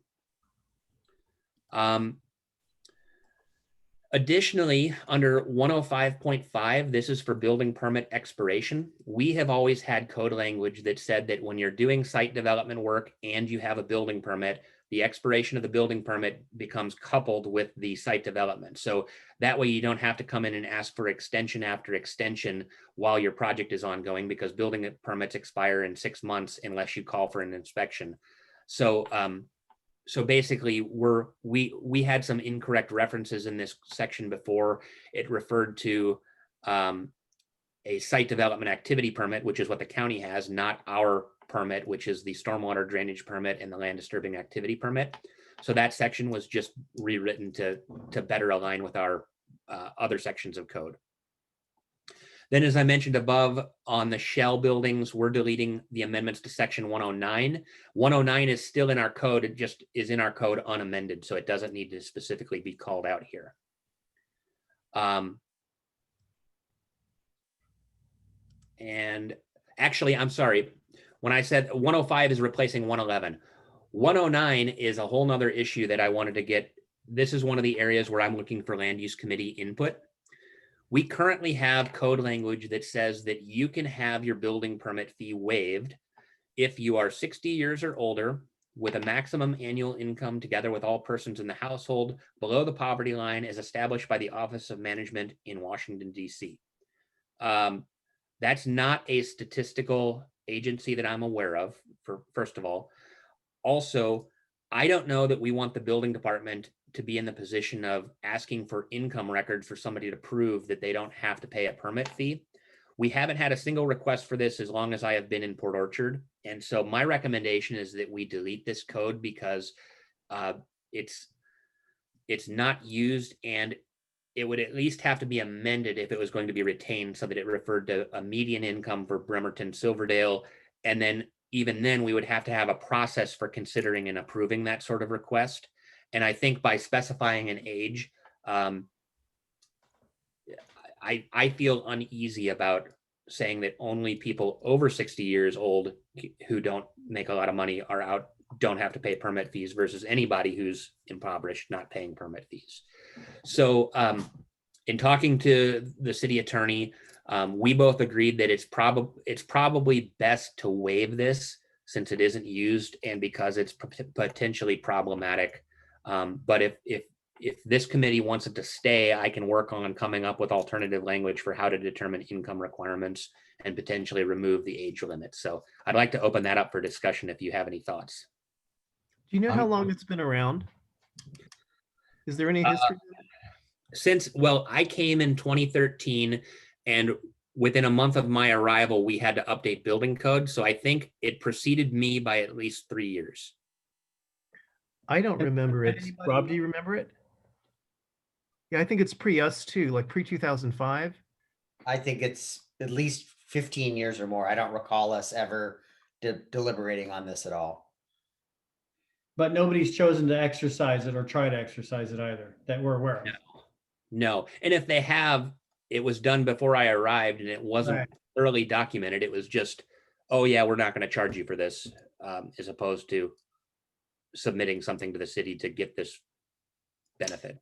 Additionally, under 105.5, this is for building permit expiration. We have always had code language that said that when you're doing site development work and you have a building permit, the expiration of the building permit becomes coupled with the site development. So that way you don't have to come in and ask for extension after extension while your project is ongoing, because building permits expire in 6 months unless you call for an inspection. So basically we had some incorrect references in this section before. It referred to a site development activity permit, which is what the county has, not our permit, which is the stormwater drainage permit and the land disturbing activity permit. So that section was just rewritten to better align with our other sections of code. Then, as I mentioned above, on the shell buildings, we're deleting the amendments to section 109. 109 is still in our code. It just is in our code unamended, so it doesn't need to specifically be called out here. And actually, I'm sorry. When I said 105 is replacing 111, 109 is a whole nother issue that I wanted to get. This is one of the areas where I'm looking for land use committee input. We currently have code language that says that you can have your building permit fee waived if you are 60 years or older with a maximum annual income together with all persons in the household below the poverty line as established by the Office of Management in Washington, D.C. That's not a statistical agency that I'm aware of, first of all. Also, I don't know that we want the building department to be in the position of asking for income records for somebody to prove that they don't have to pay a permit fee. We haven't had a single request for this as long as I have been in Port Orchard. And so my recommendation is that we delete this code because it's not used, and it would at least have to be amended if it was going to be retained so that it referred to a median income for Bremerton, Silverdale. And then even then we would have to have a process for considering and approving that sort of request. And I think by specifying an age, I feel uneasy about saying that only people over 60 years old who don't make a lot of money don't have to pay permit fees versus anybody who's impoverished not paying permit fees. So in talking to the city attorney, we both agreed that it's probably best to waive this since it isn't used and because it's potentially problematic. But if this committee wants it to stay, I can work on coming up with alternative language for how to determine income requirements and potentially remove the age limit. So I'd like to open that up for discussion if you have any thoughts.
Do you know how long it's been around? Is there any history?
Well, I came in 2013, and within a month of my arrival, we had to update building code. So I think it preceded me by at least 3 years.
I don't remember it. Rob, do you remember it? Yeah, I think it's pre us too, like pre 2005.
I think it's at least 15 years or more. I don't recall us ever deliberating on this at all.
But nobody's chosen to exercise it or try to exercise it either that we're aware of.
No. And if they have, it was done before I arrived and it wasn't thoroughly documented. It was just, oh yeah, we're not going to charge you for this, as opposed to submitting something to the city to get this benefit.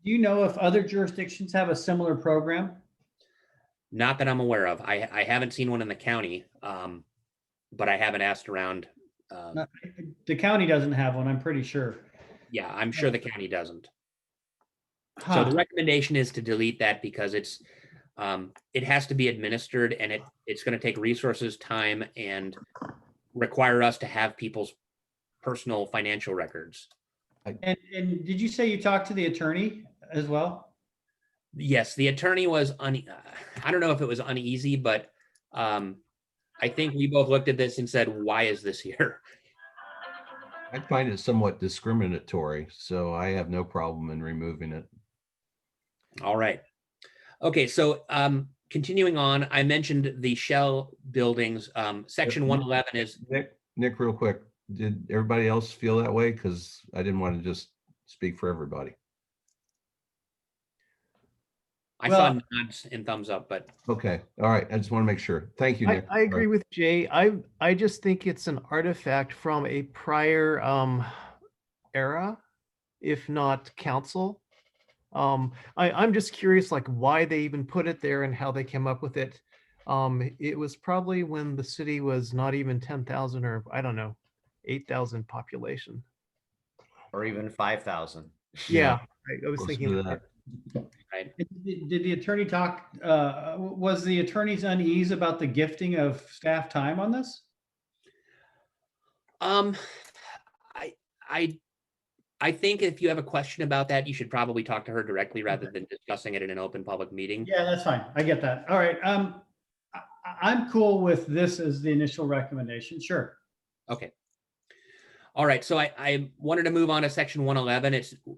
Do you know if other jurisdictions have a similar program?
Not that I'm aware of. I haven't seen one in the county, but I haven't asked around.
The county doesn't have one, I'm pretty sure.
Yeah, I'm sure the county doesn't. So the recommendation is to delete that because it has to be administered and it's going to take resources, time, and require us to have people's personal financial records.
And did you say you talked to the attorney as well?
Yes, the attorney was I don't know if it was uneasy, but I think we both looked at this and said, why is this here?
I find it somewhat discriminatory, so I have no problem in removing it.
All right. Okay, so continuing on, I mentioned the shell buildings. Section 111 is...
Nick, real quick, did everybody else feel that way? Because I didn't want to just speak for everybody.
I saw nods and thumbs up, but...
Okay, all right, I just want to make sure. Thank you, Nick.
I agree with Jay. I just think it's an artifact from a prior era, if not council. I'm just curious, like why they even put it there and how they came up with it. It was probably when the city was not even 10,000 or I don't know, 8,000 population.
Or even 5,000.
Yeah, I was
Close
thinking
to
that.
Right.
Did the attorney talk, was the attorney's unease about the gifting of staff time on this?
Um, I, I, I think if you have a question about that, you should probably talk to her directly rather than discussing it in an open public meeting.
Yeah, that's fine. I get that. All right. I'm cool with this as the initial recommendation. Sure.
Okay. All right, so I wanted to move on to section 111.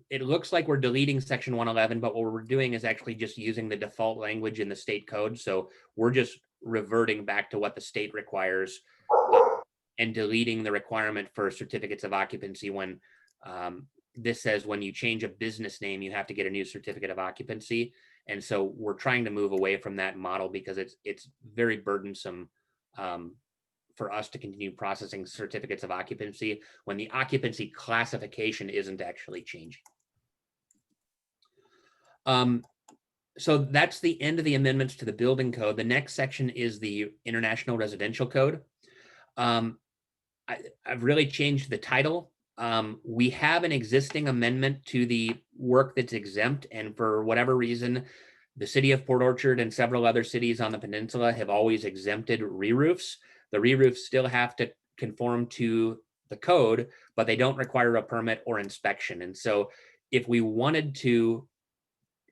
It looks like we're deleting section 111, but what we're doing is actually just using the default language in the state code. So we're just reverting back to what the state requires and deleting the requirement for certificates of occupancy when this says when you change a business name, you have to get a new certificate of occupancy. And so we're trying to move away from that model because it's very burdensome for us to continue processing certificates of occupancy when the occupancy classification isn't actually changing. So that's the end of the amendments to the building code. The next section is the International Residential Code. I've really changed the title. We have an existing amendment to the work that's exempt, and for whatever reason, the city of Port Orchard and several other cities on the peninsula have always exempted re-roofs. The re-roofs still have to conform to the code, but they don't require a permit or inspection. And so if we wanted to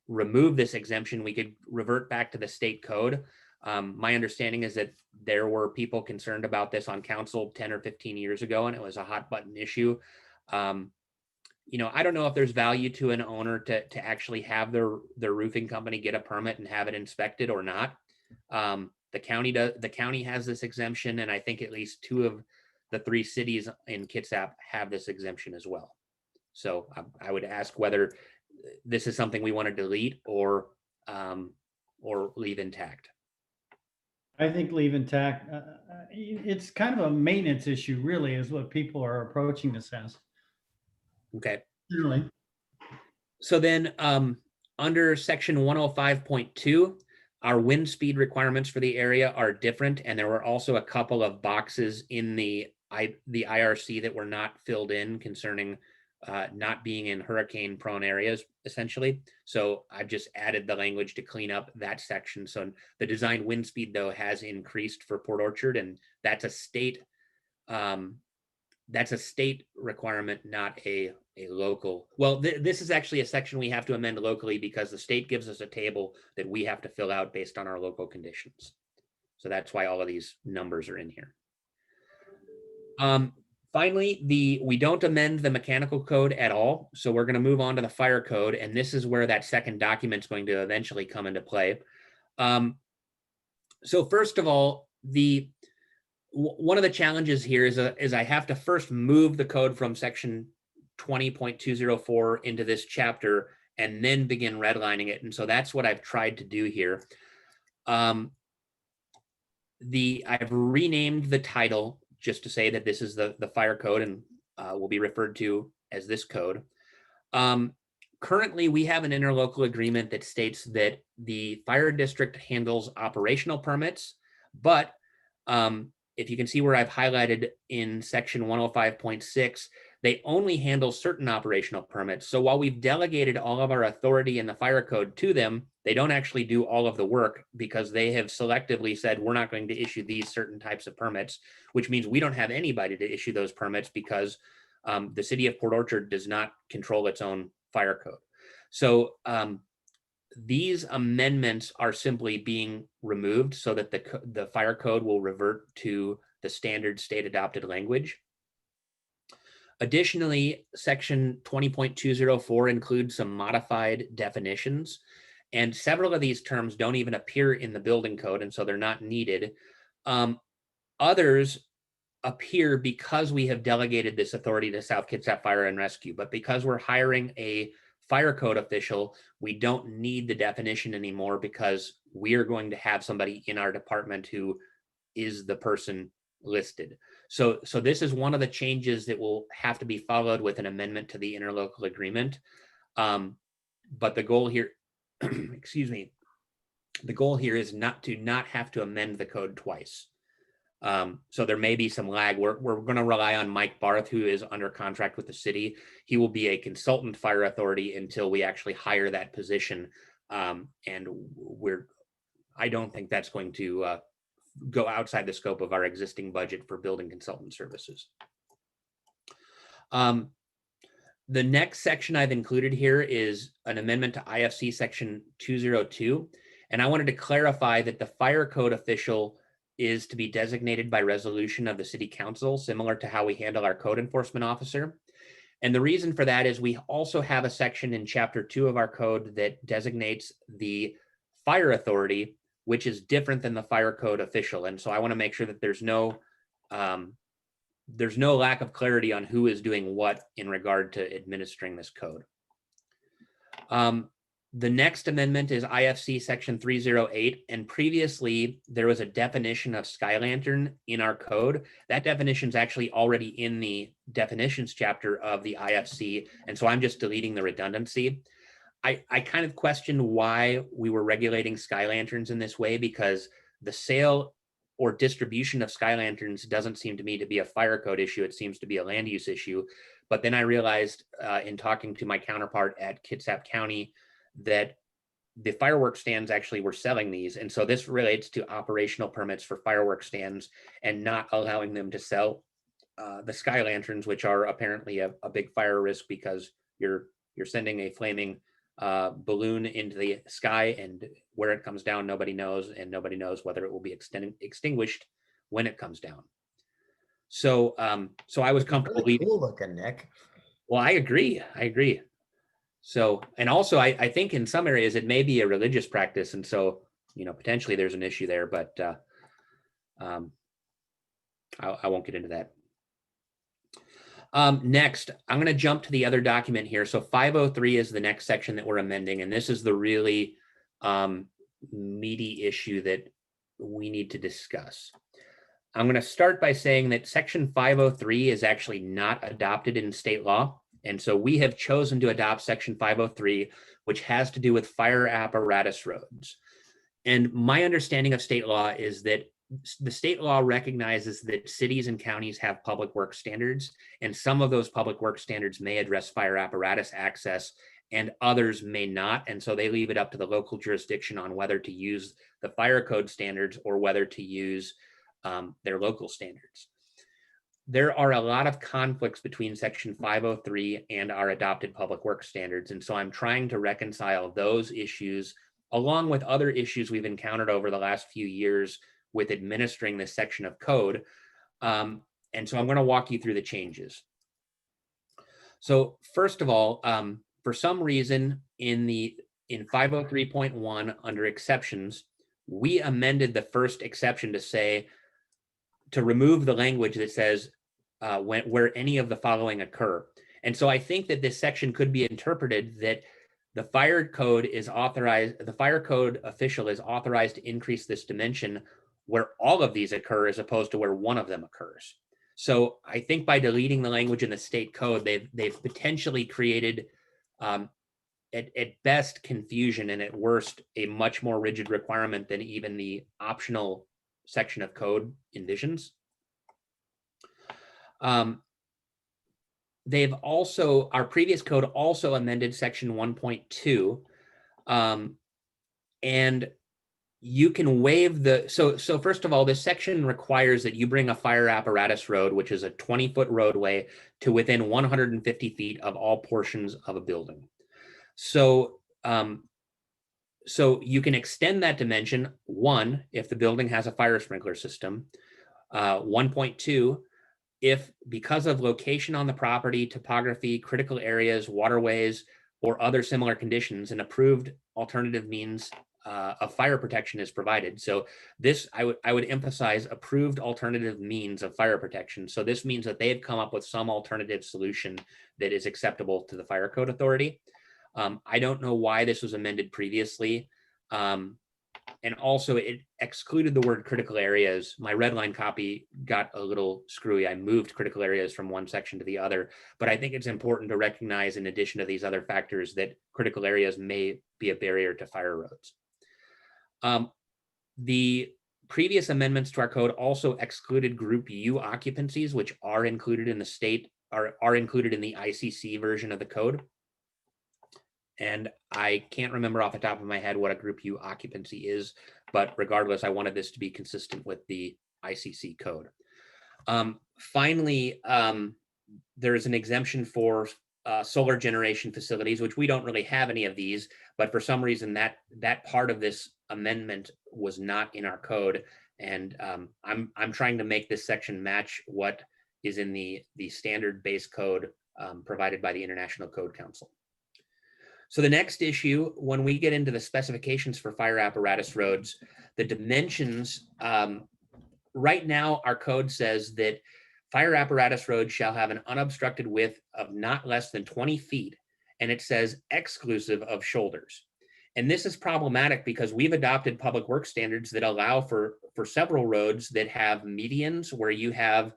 remove this exemption, we could revert back to the state code. My understanding is that there were people concerned about this on council 10 or 15 years ago, and it was a hot button issue. You know, I don't know if there's value to an owner to actually have their roofing company get a permit and have it inspected or not. The county has this exemption, and I think at least 2 of the 3 cities in Kitsap have this exemption as well. So I would ask whether this is something we want to delete or leave intact.
I think leave intact. It's kind of a maintenance issue, really, is what people are approaching this as.
Okay.
Really.
So then under section 105.2, our wind speed requirements for the area are different, and there were also a couple of boxes in the IRC that were not filled in concerning not being in hurricane prone areas, essentially. So I've just added the language to clean up that section. So the design wind speed, though, has increased for Port Orchard, and that's a state requirement, not a local. Well, this is actually a section we have to amend locally because the state gives us a table that we have to fill out based on our local conditions. So that's why all of these numbers are in here. Finally, we don't amend the mechanical code at all. So we're going to move on to the fire code. And this is where that second document is going to eventually come into play. So first of all, one of the challenges here is I have to first move the code from section 20.204 into this chapter and then begin redlining it. And so that's what I've tried to do here. I've renamed the title just to say that this is the fire code and will be referred to as this code. Currently, we have an interlocal agreement that states that the fire district handles operational permits, but if you can see where I've highlighted in section 105.6, they only handle certain operational permits. So while we've delegated all of our authority in the fire code to them, they don't actually do all of the work because they have selectively said, we're not going to issue these certain types of permits, which means we don't have anybody to issue those permits because the city of Port Orchard does not control its own fire code. So these amendments are simply being removed so that the fire code will revert to the standard state adopted language. Additionally, section 20.204 includes some modified definitions, and several of these terms don't even appear in the building code, and so they're not needed. Others appear because we have delegated this authority to South Kitsap Fire and Rescue, but because we're hiring a fire code official, we don't need the definition anymore because we are going to have somebody in our department who is the person listed. So this is one of the changes that will have to be followed with an amendment to the interlocal agreement. But the goal here, excuse me, the goal here is not have to amend the code twice. So there may be some lag. We're going to rely on Mike Barth, who is under contract with the city. He will be a consultant fire authority until we actually hire that position. And I don't think that's going to go outside the scope of our existing budget for building consultant services. The next section I've included here is an amendment to IFC Section 202. And I wanted to clarify that the fire code official is to be designated by resolution of the city council, similar to how we handle our code enforcement officer. And the reason for that is we also have a section in chapter 2 of our code that designates the fire authority, which is different than the fire code official. And so I want to make sure that there's no lack of clarity on who is doing what in regard to administering this code. The next amendment is IFC Section 308, and previously there was a definition of sky lantern in our code. That definition is actually already in the definitions chapter of the IFC, and so I'm just deleting the redundancy. I kind of questioned why we were regulating sky lanterns in this way, because the sale or distribution of sky lanterns doesn't seem to me to be a fire code issue. It seems to be a land use issue. But then I realized in talking to my counterpart at Kitsap County that the fireworks stands actually were selling these. And so this relates to operational permits for fireworks stands and not allowing them to sell the sky lanterns, which are apparently a big fire risk because you're sending a flaming balloon into the sky, and where it comes down, nobody knows, and nobody knows whether it will be extinguished when it comes down. So, so I was comfortable
Really
leaving.
cool looking, Nick.
Well, I agree. So, and also I think in some areas it may be a religious practice. And so, potentially there's an issue there, but I won't get into that. Next, I'm going to jump to the other document here. So 503 is the next section that we're amending. And this is the really meaty issue that we need to discuss. I'm going to start by saying that Section 503 is actually not adopted in state law. And so we have chosen to adopt Section 503, which has to do with fire apparatus roads. And my understanding of state law is that the state law recognizes that cities and counties have public works standards, and some of those public works standards may address fire apparatus access and others may not. And so they leave it up to the local jurisdiction on whether to use the fire code standards or whether to use their local standards. There are a lot of conflicts between Section 503 and our adopted public works standards. And so I'm trying to reconcile those issues along with other issues we've encountered over the last few years with administering this section of code. And so I'm going to walk you through the changes. So first of all, for some reason in 503.1 under exceptions, we amended the first exception to say, to remove the language that says where any of the following occur. And so I think that this section could be interpreted that the fire code official is authorized to increase this dimension where all of these occur as opposed to where one of them occurs. So I think by deleting the language in the state code, they've potentially created at best confusion and at worst a much more rigid requirement than even the optional section of code envisions. Our previous code also amended section 1.2, and you can waive so first of all, this section requires that you bring a fire apparatus road, which is a 20-foot roadway, to within 150 feet of all portions of a building. So, so you can extend that dimension, 1, if the building has a fire sprinkler system, 1.2, if because of location on the property, topography, critical areas, waterways, or other similar conditions, an approved alternative means of fire protection is provided. So this, I would emphasize approved alternative means of fire protection. So this means that they've come up with some alternative solution that is acceptable to the fire code authority. I don't know why this was amended previously. And also it excluded the word critical areas. My red line copy got a little screwy. I moved critical areas from one section to the other, but I think it's important to recognize, in addition to these other factors, that critical areas may be a barrier to fire roads. The previous amendments to our code also excluded group U occupancies, which are included in the state, are included in the ICC version of the code. And I can't remember off the top of my head what a group U occupancy is, but regardless, I wanted this to be consistent with the ICC code. Finally, there is an exemption for solar generation facilities, which we don't really have any of these, but for some reason that part of this amendment was not in our code. And I'm trying to make this section match what is in the standard base code provided by the International Code Council. So the next issue, when we get into the specifications for fire apparatus roads, the dimensions, right now our code says that fire apparatus roads shall have an unobstructed width of not less than 20 feet, and it says exclusive of shoulders. And this is problematic because we've adopted public works standards that allow for several roads that have medians where you have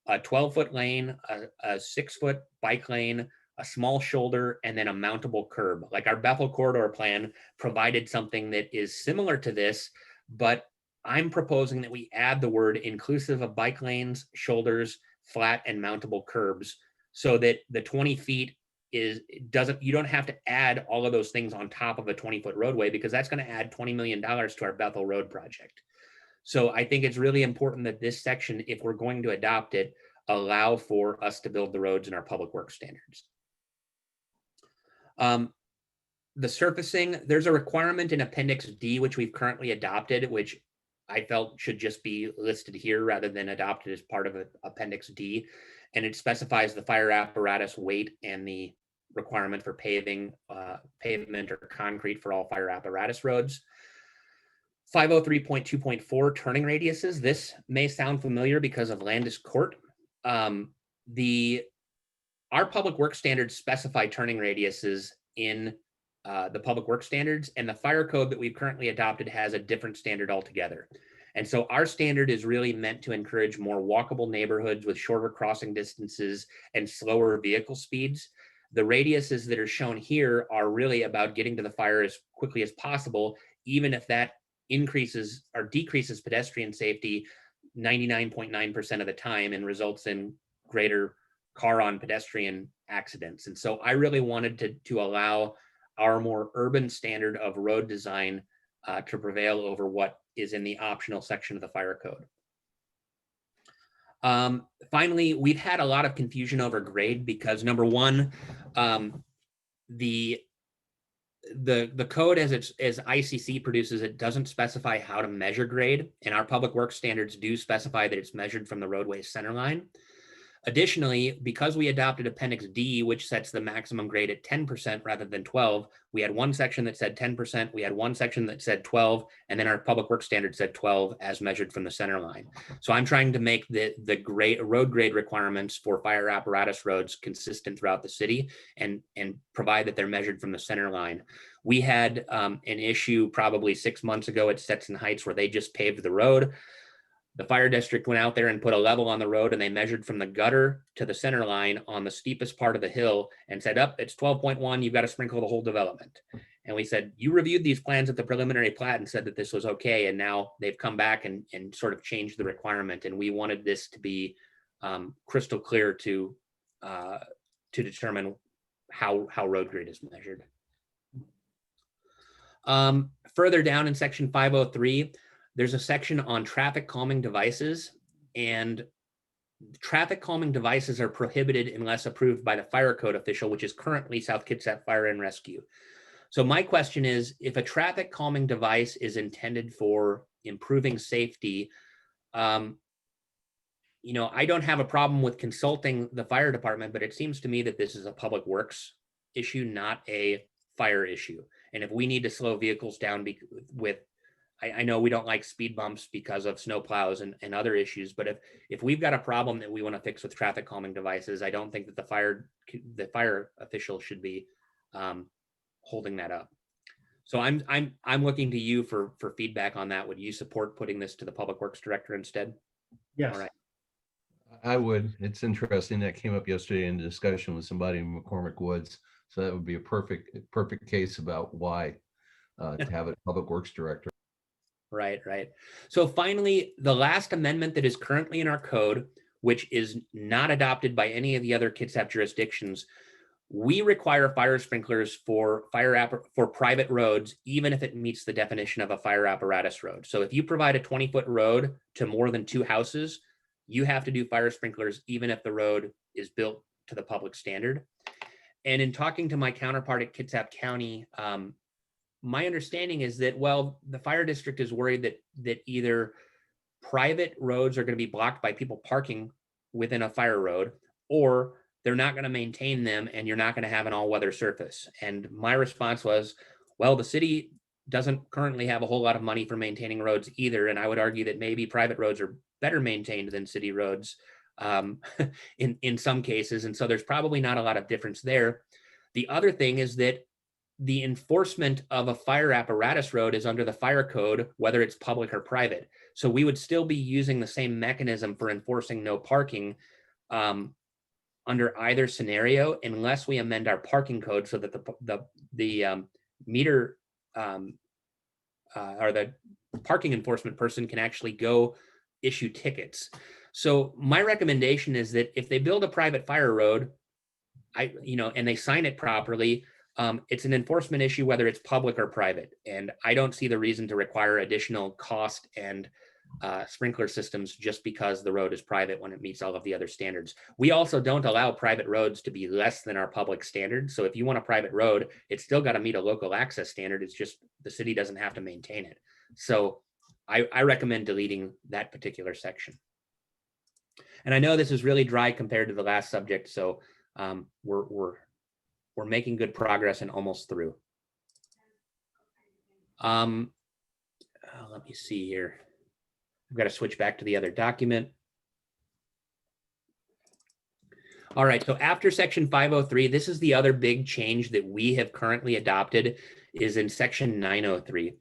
a 12-foot lane, a 6-foot bike lane, a small shoulder, and then a mountable curb. Like our Bethel corridor plan provided something that is similar to this, but I'm proposing that we add the word inclusive of bike lanes, shoulders, flat and mountable curbs, so that the 20 feet you don't have to add all of those things on top of a 20-foot roadway, because that's going to add $20 million to our Bethel Road project. So I think it's really important that this section, if we're going to adopt it, allow for us to build the roads in our public works standards. The surfacing, there's a requirement in Appendix D, which we've currently adopted, which I felt should just be listed here rather than adopted as part of Appendix D. And it specifies the fire apparatus weight and the requirement for pavement or concrete for all fire apparatus roads. 503.2.4 turning radiuses. This may sound familiar because of Landis Court. Our public works standards specify turning radiuses in the public works standards, and the fire code that we've currently adopted has a different standard altogether. And so our standard is really meant to encourage more walkable neighborhoods with shorter crossing distances and slower vehicle speeds. The radiuses that are shown here are really about getting to the fire as quickly as possible, even if that increases or decreases pedestrian safety 99.9% of the time and results in greater car on pedestrian accidents. And so I really wanted to allow our more urban standard of road design to prevail over what is in the optional section of the fire code. Finally, we've had a lot of confusion over grade because, number one, the code as ICC produces it doesn't specify how to measure grade, and our public works standards do specify that it's measured from the roadway center line. Additionally, because we adopted Appendix D, which sets the maximum grade at 10% rather than 12, we had one section that said 10%, we had one section that said 12, and then our public works standard said 12 as measured from the center line. So I'm trying to make the road grade requirements for fire apparatus roads consistent throughout the city and provide that they're measured from the center line. We had an issue probably 6 months ago at Stetson Heights where they just paved the road. The fire district went out there and put a level on the road, and they measured from the gutter to the center line on the steepest part of the hill and said, up, it's 12.1, you've got to sprinkle the whole development. And we said, you reviewed these plans at the preliminary plat and said that this was okay. And now they've come back and sort of changed the requirement. And we wanted this to be crystal clear to determine how road grade is measured. Further down in section 503, there's a section on traffic calming devices, and traffic calming devices are prohibited unless approved by the fire code official, which is currently South Kitsap Fire and Rescue. So my question is, if a traffic calming device is intended for improving safety, I don't have a problem with consulting the fire department, but it seems to me that this is a public works issue, not a fire issue. And if we need to slow vehicles down I know we don't like speed bumps because of snow plows and other issues, but if we've got a problem that we want to fix with traffic calming devices, I don't think that the fire official should be holding that up. So I'm looking to you for feedback on that. Would you support putting this to the Public Works Director instead?
Yes.
All right.
I would. It's interesting that came up yesterday in discussion with somebody in McCormick Woods. So that would be a perfect case about why to have a public works director.
Right, right. So finally, the last amendment that is currently in our code, which is not adopted by any of the other Kitsap jurisdictions, we require fire sprinklers for private roads, even if it meets the definition of a fire apparatus road. So if you provide a 20-foot road to more than 2 houses, you have to do fire sprinklers, even if the road is built to the public standard. And in talking to my counterpart at Kitsap County, my understanding is that, well, the fire district is worried that either private roads are going to be blocked by people parking within a fire road, or they're not going to maintain them and you're not going to have an all-weather surface. And my response was, well, the city doesn't currently have a whole lot of money for maintaining roads either. And I would argue that maybe private roads are better maintained than city roads in some cases. And so there's probably not a lot of difference there. The other thing is that the enforcement of a fire apparatus road is under the fire code, whether it's public or private. So we would still be using the same mechanism for enforcing no parking under either scenario, unless we amend our parking code so that the meter or the parking enforcement person can actually go issue tickets. So my recommendation is that if they build a private fire road, and they sign it properly, it's an enforcement issue whether it's public or private. And I don't see the reason to require additional cost and sprinkler systems just because the road is private when it meets all of the other standards. We also don't allow private roads to be less than our public standards. So if you want a private road, it's still got to meet a local access standard. It's just the city doesn't have to maintain it. So I recommend deleting that particular section. And I know this is really dry compared to the last subject, so we're making good progress and almost through. Let me see here. I've got to switch back to the other document. All right, so after section 503, this is the other big change that we have currently adopted is in section 903.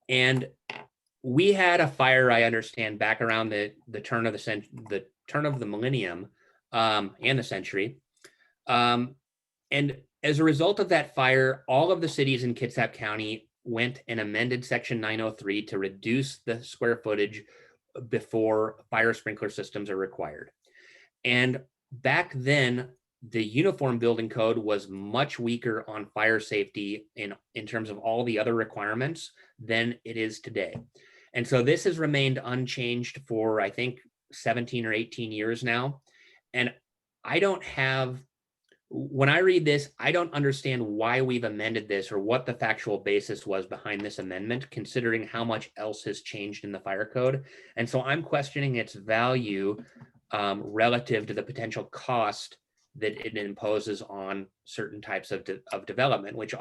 And we had a fire, I understand, back around the turn of the millennium and the century. And as a result of that fire, all of the cities in Kitsap County went and amended section 903 to reduce the square footage before fire sprinkler systems are required. And back then, the Uniform Building Code was much weaker on fire safety in terms of all the other requirements than it is today. And so this has remained unchanged for, I think, 17 or 18 years now. And when I read this, I don't understand why we've amended this or what the factual basis was behind this amendment, considering how much else has changed in the fire code. And so I'm questioning its value relative to the potential cost that it imposes on certain types of development, which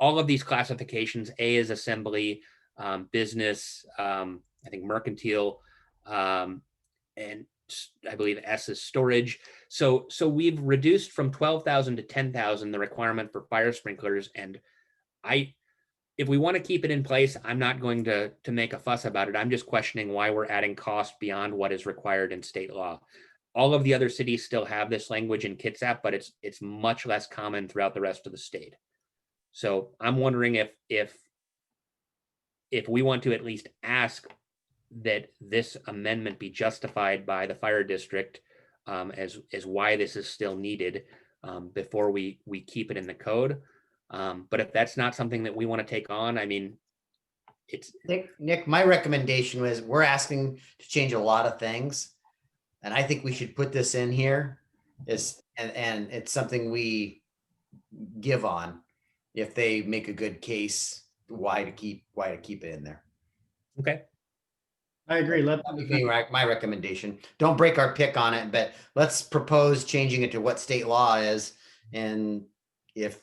all of these classifications, A is assembly, business, I think mercantile, and I believe S is storage. So we've reduced from 12,000 to 10,000 the requirement for fire sprinklers. And if we want to keep it in place, I'm not going to make a fuss about it. I'm just questioning why we're adding cost beyond what is required in state law. All of the other cities still have this language in Kitsap, but it's much less common throughout the rest of the state. So I'm wondering if we want to at least ask that this amendment be justified by the fire district as why this is still needed before we keep it in the code. But if that's not something that we want to take on, I mean, it's
Nick, my recommendation was we're asking to change a lot of things. And I think we should put this in here and it's something we give on if they make a good case why to keep it in there.
okay.
I agree.
That would be my recommendation. Don't break our pick on it, but let's propose changing it to what state law is. And if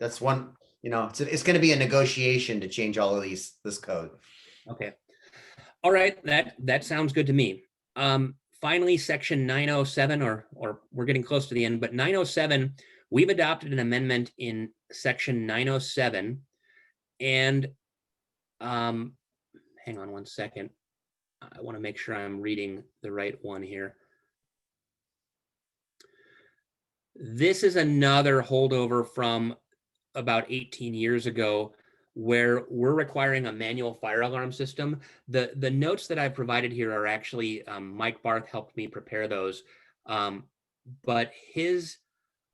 that's one, it's going to be a negotiation to change all of this code.
Okay. All right. That sounds good to me. Finally, section 907, or we're getting close to the end, but 907, we've adopted an amendment in section 907 And hang on one second. I want to make sure I'm reading the right one here. This is another holdover from about 18 years ago where we're requiring a manual fire alarm system. The notes that I've provided here are actually, Mike Barth helped me prepare those. But his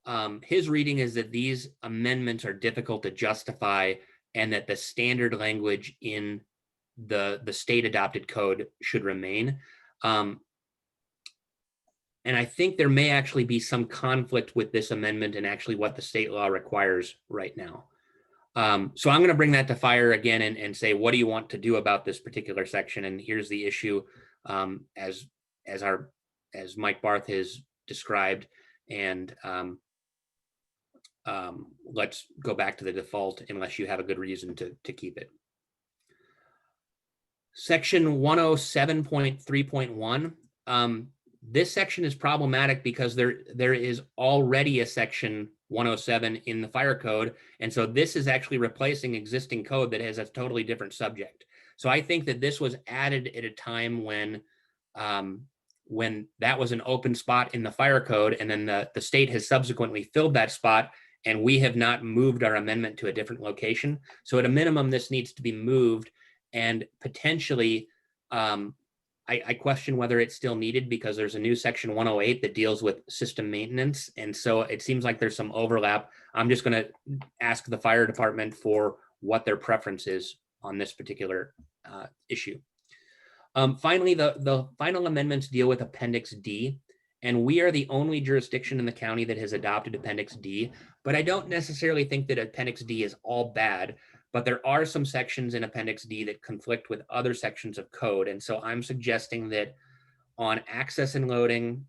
reading is that these amendments are difficult to justify and that the standard language in the state adopted code should remain. And I think there may actually be some conflict with this amendment and actually what the state law requires right now. So I'm going to bring that to fire again and say, what do you want to do about this particular section? And here's the issue, as Mike Barth has described. And let's go back to the default unless you have a good reason to keep it. Section 107.3.1. This section is problematic because there is already a section 107 in the fire code. And so this is actually replacing existing code that has a totally different subject. So I think that this was added at a time when that was an open spot in the fire code, and then the state has subsequently filled that spot, and we have not moved our amendment to a different location. So at a minimum, this needs to be moved, and potentially, I question whether it's still needed because there's a new section 108 that deals with system maintenance. And so it seems like there's some overlap. I'm just going to ask the fire department for what their preference is on this particular issue. Finally, the final amendments deal with Appendix D, and we are the only jurisdiction in the county that has adopted Appendix D, but I don't necessarily think that Appendix D is all bad. But there are some sections in Appendix D that conflict with other sections of code. And so I'm suggesting that on access and loading,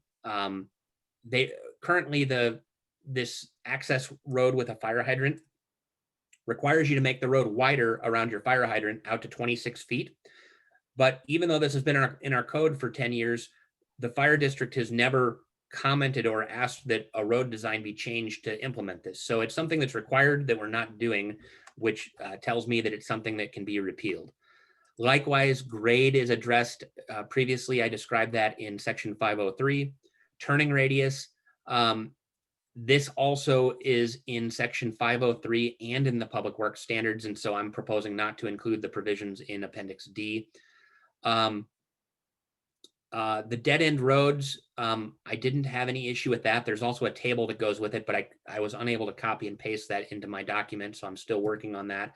this access road with a fire hydrant requires you to make the road wider around your fire hydrant out to 26 feet. But even though this has been in our code for 10 years, the fire district has never commented or asked that a road design be changed to implement this. So it's something that's required that we're not doing, which tells me that it's something that can be repealed. Likewise, grade is addressed. Previously, I described that in section 503. Turning radius, this also is in section 503 and in the public works standards. And so I'm proposing not to include the provisions in Appendix D. The dead end roads, I didn't have any issue with that. There's also a table that goes with it, but I was unable to copy and paste that into my document, so I'm still working on that.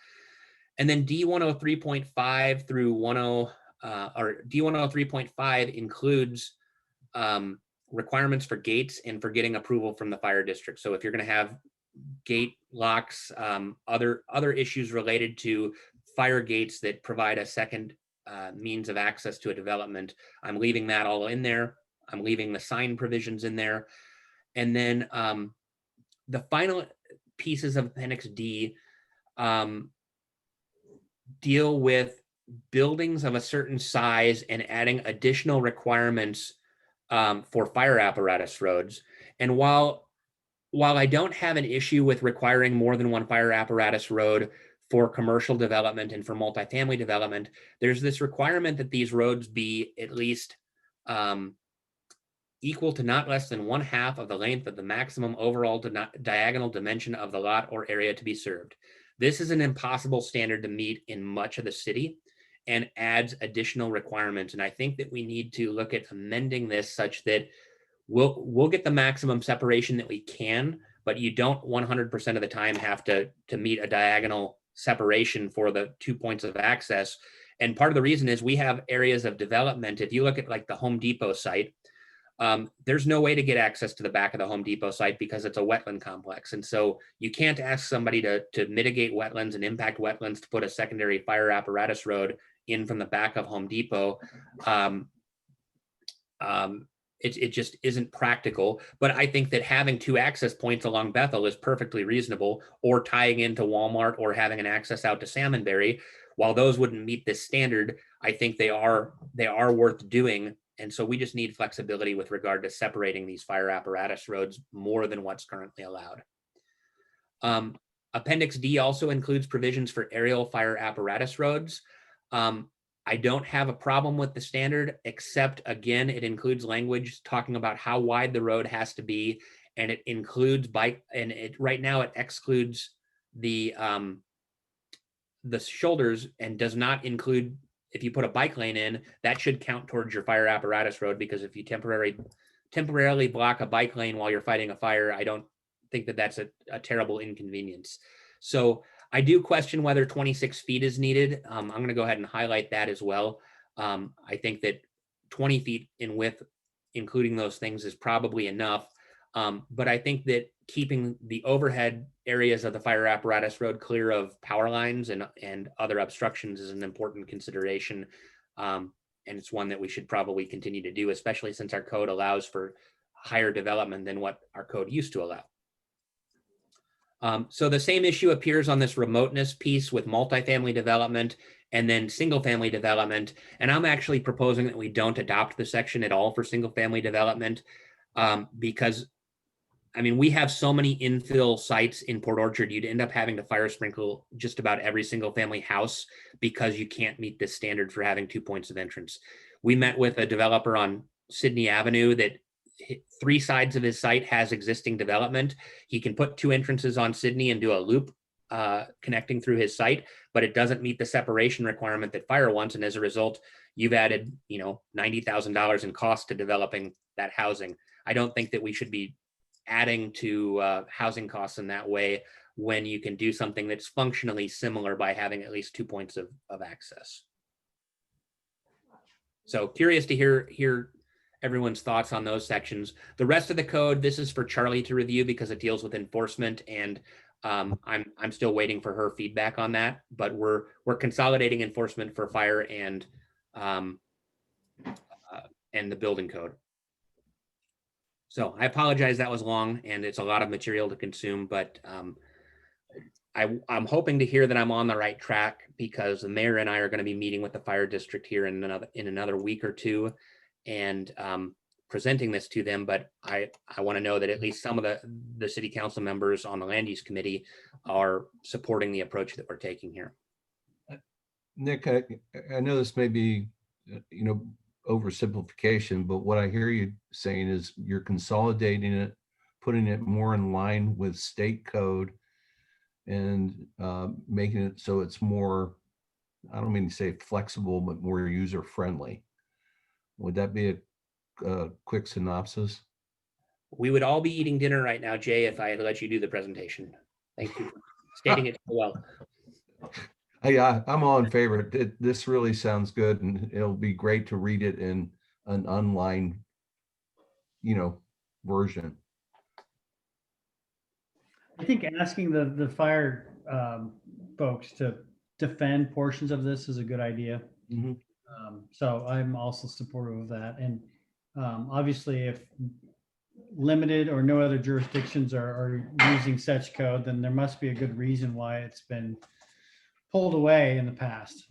And then D103.5 through D103.5 includes requirements for gates and for getting approval from the fire district. So if you're going to have gate locks, other issues related to fire gates that provide a second means of access to a development, I'm leaving that all in there. I'm leaving the sign provisions in there. And then the final pieces of Appendix D deal with buildings of a certain size and adding additional requirements for fire apparatus roads. And while I don't have an issue with requiring more than one fire apparatus road for commercial development and for multifamily development, there's this requirement that these roads be at least equal to not less than 1/2 of the length of the maximum overall diagonal dimension of the lot or area to be served. This is an impossible standard to meet in much of the city and adds additional requirements. And I think that we need to look at amending this such that we'll get the maximum separation that we can, but you don't 100% of the time have to meet a diagonal separation for the 2 points of access. And part of the reason is we have areas of development. If you look at like the Home Depot site, there's no way to get access to the back of the Home Depot site because it's a wetland complex. And so you can't ask somebody to mitigate wetlands and impact wetlands to put a secondary fire apparatus road in from the back of Home Depot. It just isn't practical. But I think that having 2 access points along Bethel is perfectly reasonable, or tying into Walmart or having an access out to Salmonberry. While those wouldn't meet this standard, I think they are worth doing. And so we just need flexibility with regard to separating these fire apparatus roads more than what's currently allowed. Appendix D also includes provisions for aerial fire apparatus roads. I don't have a problem with the standard, except again, it includes language talking about how wide the road has to be, and it includes bike, and right now it excludes the shoulders and does not include, if you put a bike lane in, that should count towards your fire apparatus road, because if you temporarily block a bike lane while you're fighting a fire, I don't think that that's a terrible inconvenience. So I do question whether 26 feet is needed. I'm going to go ahead and highlight that as well. I think that 20 feet in width, including those things, is probably enough. But I think that keeping the overhead areas of the fire apparatus road clear of power lines and other obstructions is an important consideration. And it's one that we should probably continue to do, especially since our code allows for higher development than what our code used to allow. So the same issue appears on this remoteness piece with multifamily development and then single family development. And I'm actually proposing that we don't adopt the section at all for single family development, because I mean, we have so many infill sites in Port Orchard, you'd end up having to fire sprinkle just about every single family house because you can't meet this standard for having 2 points of entrance. We met with a developer on Sydney Avenue that 3 sides of his site has existing development. He can put 2 entrances on Sydney and do a loop connecting through his site, but it doesn't meet the separation requirement that fire wants. And as a result, you've added, $90,000 in cost to developing that housing. I don't think that we should be adding to housing costs in that way when you can do something that's functionally similar by having at least 2 points of access. So curious to hear everyone's thoughts on those sections. The rest of the code, this is for Charlie to review because it deals with enforcement, and I'm still waiting for her feedback on that. But we're consolidating enforcement for fire and the building code. So I apologize that was long and it's a lot of material to consume, but I'm hoping to hear that I'm on the right track, because the mayor and I are going to be meeting with the fire district here in another week or two and presenting this to them. But I want to know that at least some of the city council members on the land use committee are supporting the approach that we're taking here.
Nick, I know this may be, oversimplification, but what I hear you saying is you're consolidating it, putting it more in line with state code, and making it so it's more, I don't mean to say flexible, but more user friendly. Would that be a quick synopsis?
We would all be eating dinner right now, Jay, if I had let you do the presentation. Thank you for stating it so well.
Yeah, I'm all in favor. This really sounds good, and it'll be great to read it in an online, version.
I think asking the fire folks to defend portions of this is a good idea.
Mm-hmm.
So I'm also supportive of that. And obviously, if limited or no other jurisdictions are using such code, then there must be a good reason why it's been pulled away in the past.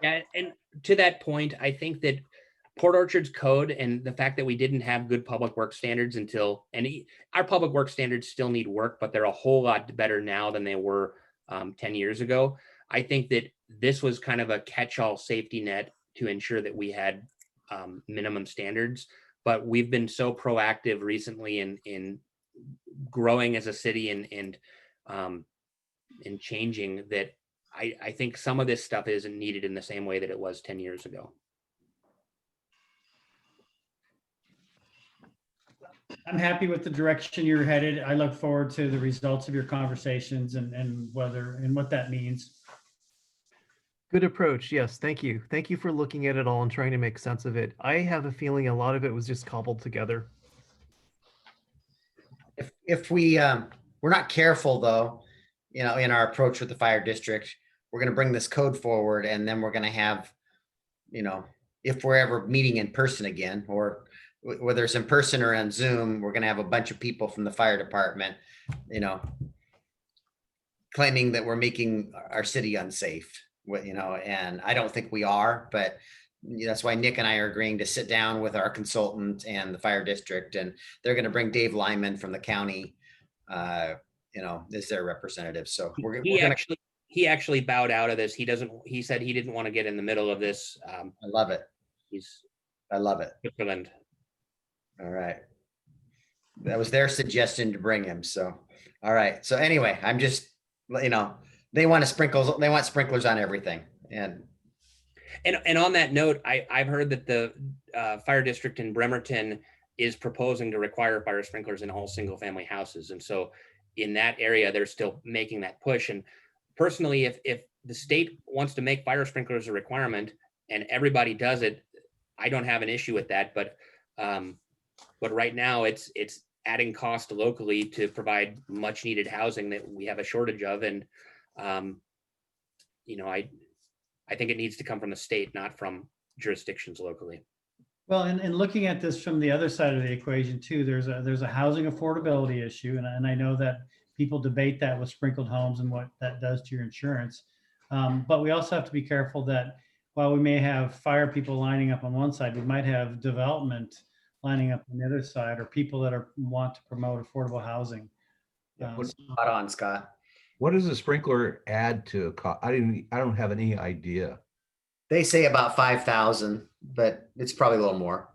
Yeah, and to that point, I think that Port Orchard's code and the fact that we didn't have good public work standards our public work standards still need work, but they're a whole lot better now than they were 10 years ago. I think that this was kind of a catch-all safety net to ensure that we had minimum standards, but we've been so proactive recently in growing as a city and changing that I think some of this stuff isn't needed in the same way that it was 10 years ago.
I'm happy with the direction you're headed. I look forward to the results of your conversations and what that means.
Good approach. Yes, thank you. Thank you for looking at it all and trying to make sense of it. I have a feeling a lot of it was just cobbled together.
If we're not careful though, in our approach with the fire district, we're going to bring this code forward, and then we're going to have, if we're ever meeting in person again, or whether it's in person or on Zoom, we're going to have a bunch of people from the fire department, claiming that we're making our city unsafe, and I don't think we are, but that's why Nick and I are agreeing to sit down with our consultant and the fire district, and they're going to bring Dave Lyman from the county is their representative. So we're
He
gonna.
actually bowed out of this. He said he didn't want to get in the middle of this.
I love it. I love it.
Switzerland.
All right. That was their suggestion to bring him. So, all right. So anyway, I'm just, they want sprinklers on everything. And
on that note, I've heard that the fire district in Bremerton is proposing to require fire sprinklers in all single family houses. And so in that area, they're still making that push. And personally, if the state wants to make fire sprinklers a requirement and everybody does it, I don't have an issue with that. But right now it's adding cost locally to provide much needed housing that we have a shortage of. And, I think it needs to come from the state, not from jurisdictions locally.
Well, and looking at this from the other side of the equation too, there's a housing affordability issue. And I know that people debate that with sprinkled homes and what that does to your insurance. But we also have to be careful that while we may have fire people lining up on one side, we might have development lining up on the other side, or people that want to promote affordable housing.
Spot on, Scott.
What does a sprinkler add to a cost? I don't have any idea.
They say about 5,000, but it's probably a little more.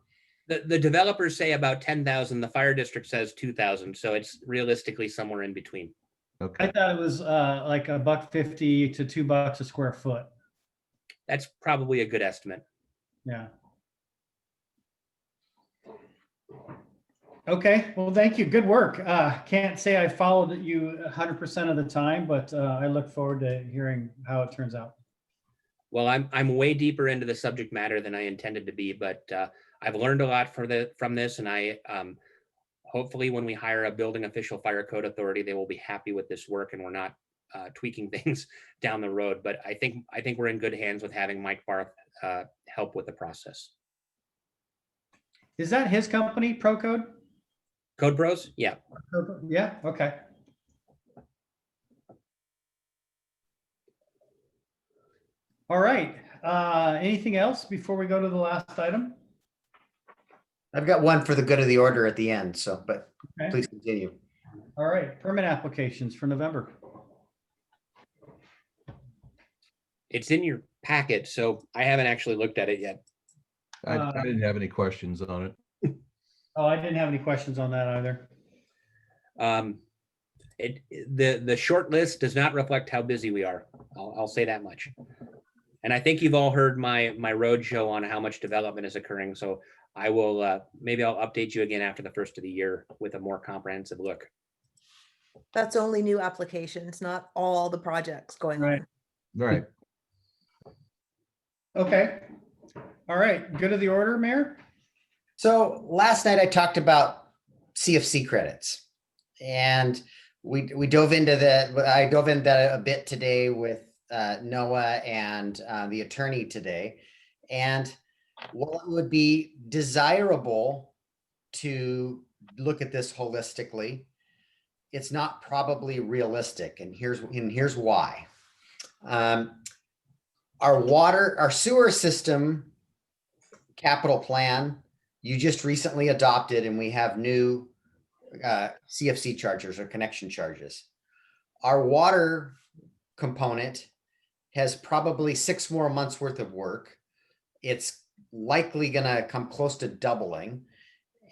The developers say about 10,000. The fire district says 2,000. So it's realistically somewhere in between.
Okay.
I thought it was like $1.50 to $2 a square foot.
That's probably a good estimate.
Yeah. Okay, well, thank you. Good work. Can't say I followed you 100% of the time, but I look forward to hearing how it turns out.
Well, I'm way deeper into the subject matter than I intended to be, but I've learned a lot from this, and I hopefully when we hire a building official fire code authority, they will be happy with this work, and we're not tweaking things down the road. But I think we're in good hands with having Mike Barth help with the process.
Is that his company, ProCode?
Code Bros? Yeah.
Yeah, okay. All right. Anything else before we go to the last item?
I've got one for the good of the order at the end. So, but
Okay.
please continue.
All right, permit applications for November.
It's in your packet, so I haven't actually looked at it yet.
I didn't have any questions on it.
Oh, I didn't have any questions on that either.
The short list does not reflect how busy we are. I'll say that much. And I think you've all heard my road show on how much development is occurring. So I will maybe I'll update you again after the first of the year with a more comprehensive look.
That's only new applications, not all the projects going
Right.
on.
Right.
Okay. All right, good of the order, Mayor?
So last night I talked about CFC credits, and I dove into that a bit today with Noah and the attorney today. And while it would be desirable to look at this holistically, it's not probably realistic. And here's why. Our sewer system capital plan, you just recently adopted, and we have new CFC charges or connection charges. Our water component has probably 6 more months worth of work. It's likely going to come close to doubling.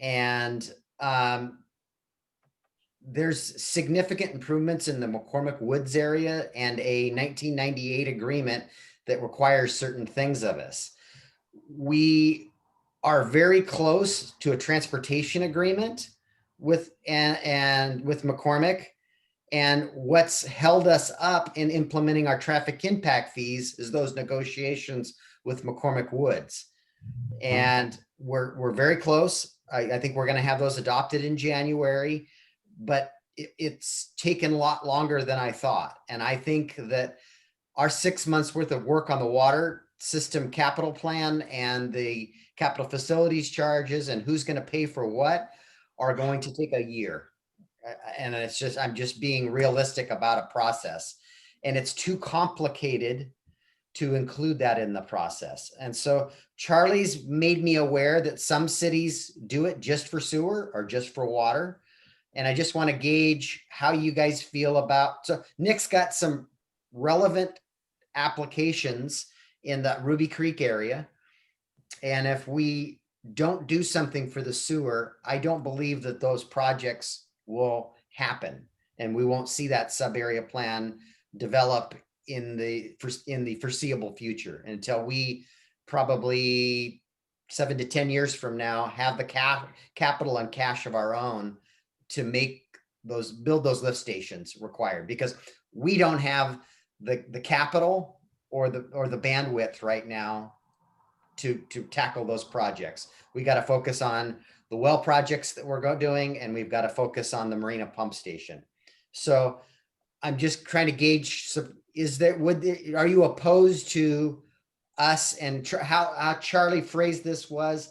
And there's significant improvements in the McCormick Woods area and a 1998 agreement that requires certain things of us. We are very close to a transportation agreement with McCormick. And what's held us up in implementing our traffic impact fees is those negotiations with McCormick Woods. And we're very close. I think we're going to have those adopted in January, but it's taken a lot longer than I thought. And I think that our 6 months worth of work on the water system capital plan and the capital facilities charges and who's going to pay for what are going to take a year. And I'm just being realistic about a process, and it's too complicated to include that in the process. And so Charlie's made me aware that some cities do it just for sewer or just for water. And I just want to gauge how you guys feel about, so Nick's got some relevant applications in the Ruby Creek area. And if we don't do something for the sewer, I don't believe that those projects will happen. And we won't see that sub-area plan develop in the foreseeable future until we probably 7 to 10 years from now have the capital and cash of our own to build those lift stations required, because we don't have the capital or the bandwidth right now to tackle those projects. We got to focus on the well projects that we're doing, and we've got to focus on the marina pump station. So I'm just trying to gauge, are you opposed to us, and how Charlie phrased this was,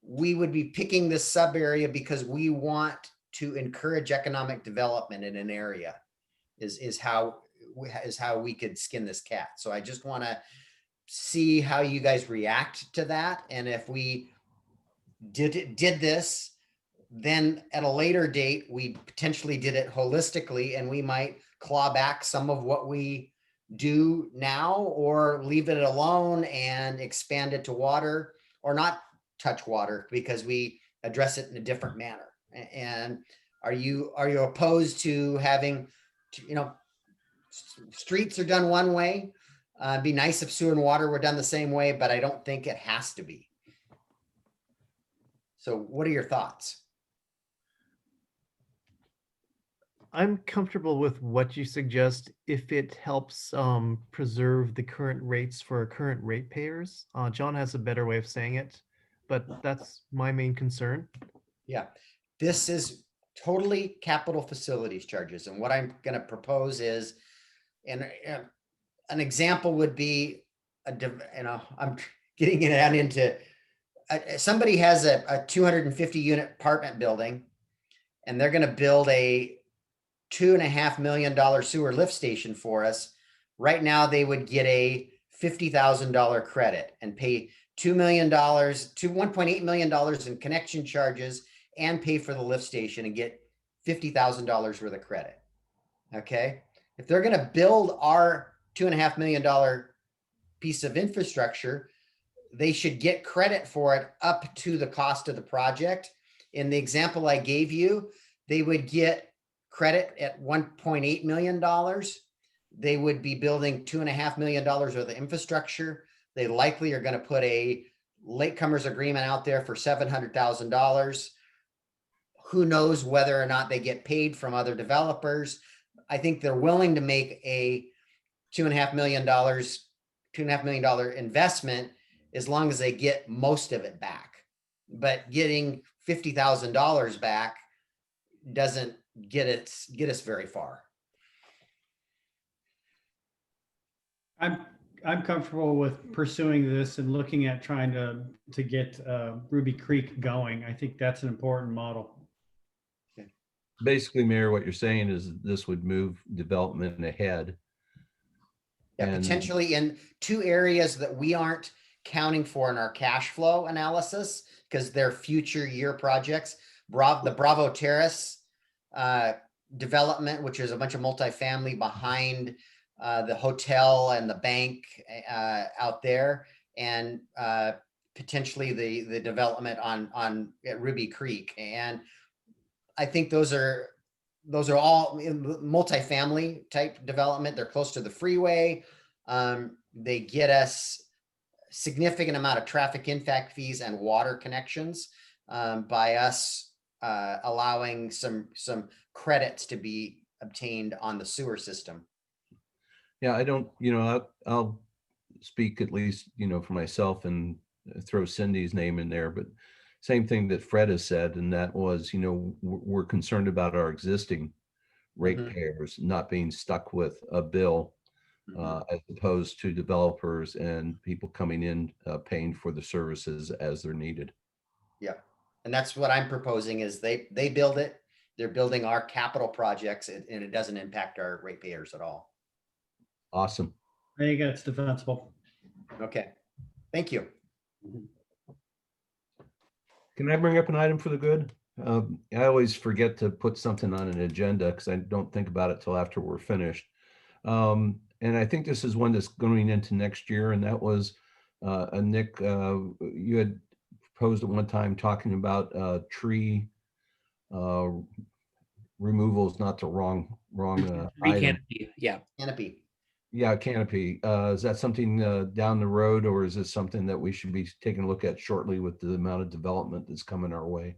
we would be picking this sub area because we want to encourage economic development in an area is how we could skin this cat. So I just want to see how you guys react to that. And if we did this, then at a later date, we potentially did it holistically, and we might claw back some of what we do now, or leave it alone and expand it to water, or not touch water because we address it in a different manner. And are you opposed to having, streets are done one way? It'd be nice if sewer and water were done the same way, but I don't think it has to be. So what are your thoughts?
I'm comfortable with what you suggest if it helps preserve the current rates for current ratepayers. John has a better way of saying it, but that's my main concern.
Yeah, this is totally capital facilities charges. And what I'm going to propose is, and an example would be, I'm getting it out into, somebody has a 250 unit apartment building, and they're going to build a $2.5 million sewer lift station for us. Right now, they would get a $50,000 credit and pay $2 million to $1.8 million in connection charges and pay for the lift station and get $50,000 worth of credit. Okay. If they're going to build our $2.5 million piece of infrastructure, they should get credit for it up to the cost of the project. In the example I gave you, they would get credit at $1.8 million. They would be building $2.5 million worth of infrastructure. They likely are going to put a latecomers agreement out there for $700,000. Who knows whether or not they get paid from other developers. I think they're willing to make a $2.5 million investment as long as they get most of it back. But getting $50,000 back doesn't get us very far.
I'm comfortable with pursuing this and looking at trying to get Ruby Creek going. I think that's an important model.
Basically, Mayor, what you're saying is this would move development ahead.
Yeah,
And
potentially in two areas that we aren't counting for in our cash flow analysis because they're future year projects. The Bravo Terrace development, which is a bunch of multifamily behind the hotel and the bank out there, and potentially the development on at Ruby Creek. And I think those are all multifamily type development. They're close to the freeway. They get us significant amount of traffic impact fees and water connections by us allowing some credits to be obtained on the sewer system.
yeah, I don't, I'll speak at least, for myself and throw Cindy's name in there, but same thing that Fred has said, and that was, we're concerned about our existing ratepayers not being stuck with a bill as opposed to developers and people coming in paying for the services as they're needed.
Yeah. And that's what I'm proposing is they build it. They're building our capital projects and it doesn't impact our ratepayers at all.
Awesome.
I think that's defensible.
Okay. Thank you.
Can I bring up an item for the good? I always forget to put something on an agenda because I don't think about it till after we're finished. And I think this is one that's going into next year, and that was Nick, you had proposed at one time talking about tree uh, removal is not the wrong
Tree
item.
canopy, yeah.
Canopy.
Yeah, canopy. Is that something down the road, or is this something that we should be taking a look at shortly with the amount of development that's coming our way?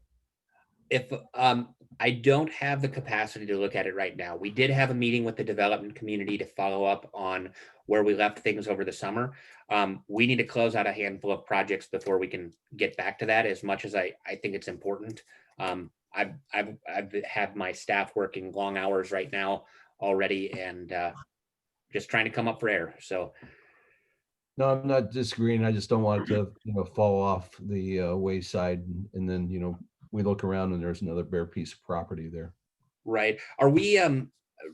If I don't have the capacity to look at it right now. We did have a meeting with the development community to follow up on where we left things over the summer. We need to close out a handful of projects before we can get back to that, as much as I think it's important. I've had my staff working long hours right now already, and just trying to come up for air. So
No, I'm not disagreeing. I just don't want it to, fall off the wayside, and then, we look around and there's another bare piece of property there.
right. Are we,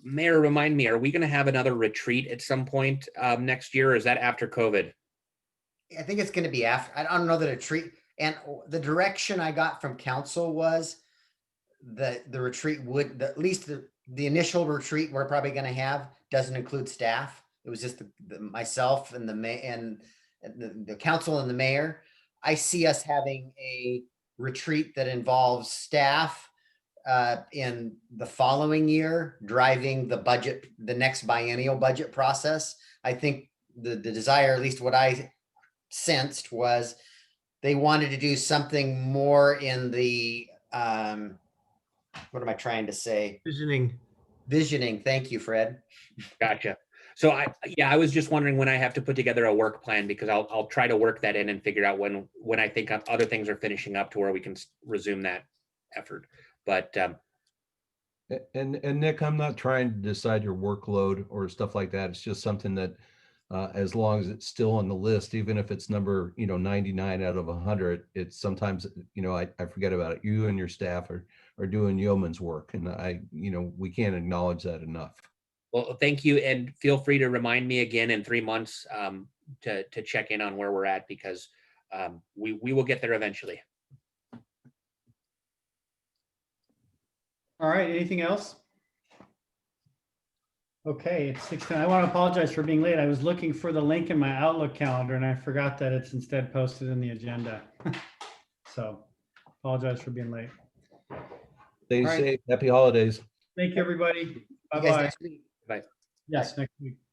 Mayor, remind me, are we going to have another retreat at some point next year, or is that after COVID?
I think it's going to be after. I don't know that a treat. And the direction I got from council was that the retreat would, at least the initial retreat we're probably going to have doesn't include staff. It was just myself and the council and the mayor. I see us having a retreat that involves staff in the following year, driving the budget, the next biennial budget process. I think the desire, at least what I sensed, was they wanted to do something more in the, what am I trying to say? Visioning. Thank you, Fred.
Gotcha. So I was just wondering when I have to put together a work plan, because I'll try to work that in and figure out when I think other things are finishing up to where we can resume that effort. But
And Nick, I'm not trying to decide your workload or stuff like that. It's just something that, as long as it's still on the list, even if it's number, 99 out of 100, it's sometimes, I forget about it. You and your staff are doing yeoman's work, and we can't acknowledge that enough.
well, thank you, and feel free to remind me again in 3 months to check in on where we're at, because we will get there eventually.
All right, anything else? Okay, it's 6:10. I want to apologize for being late. I was looking for the link in my Outlook calendar and I forgot that it's instead posted in the agenda. So apologize for being late.
Stay
All right.
safe. Happy holidays.
Thank you, everybody.
You guys
Bye-bye.
next week.
Bye.
Yes, next week.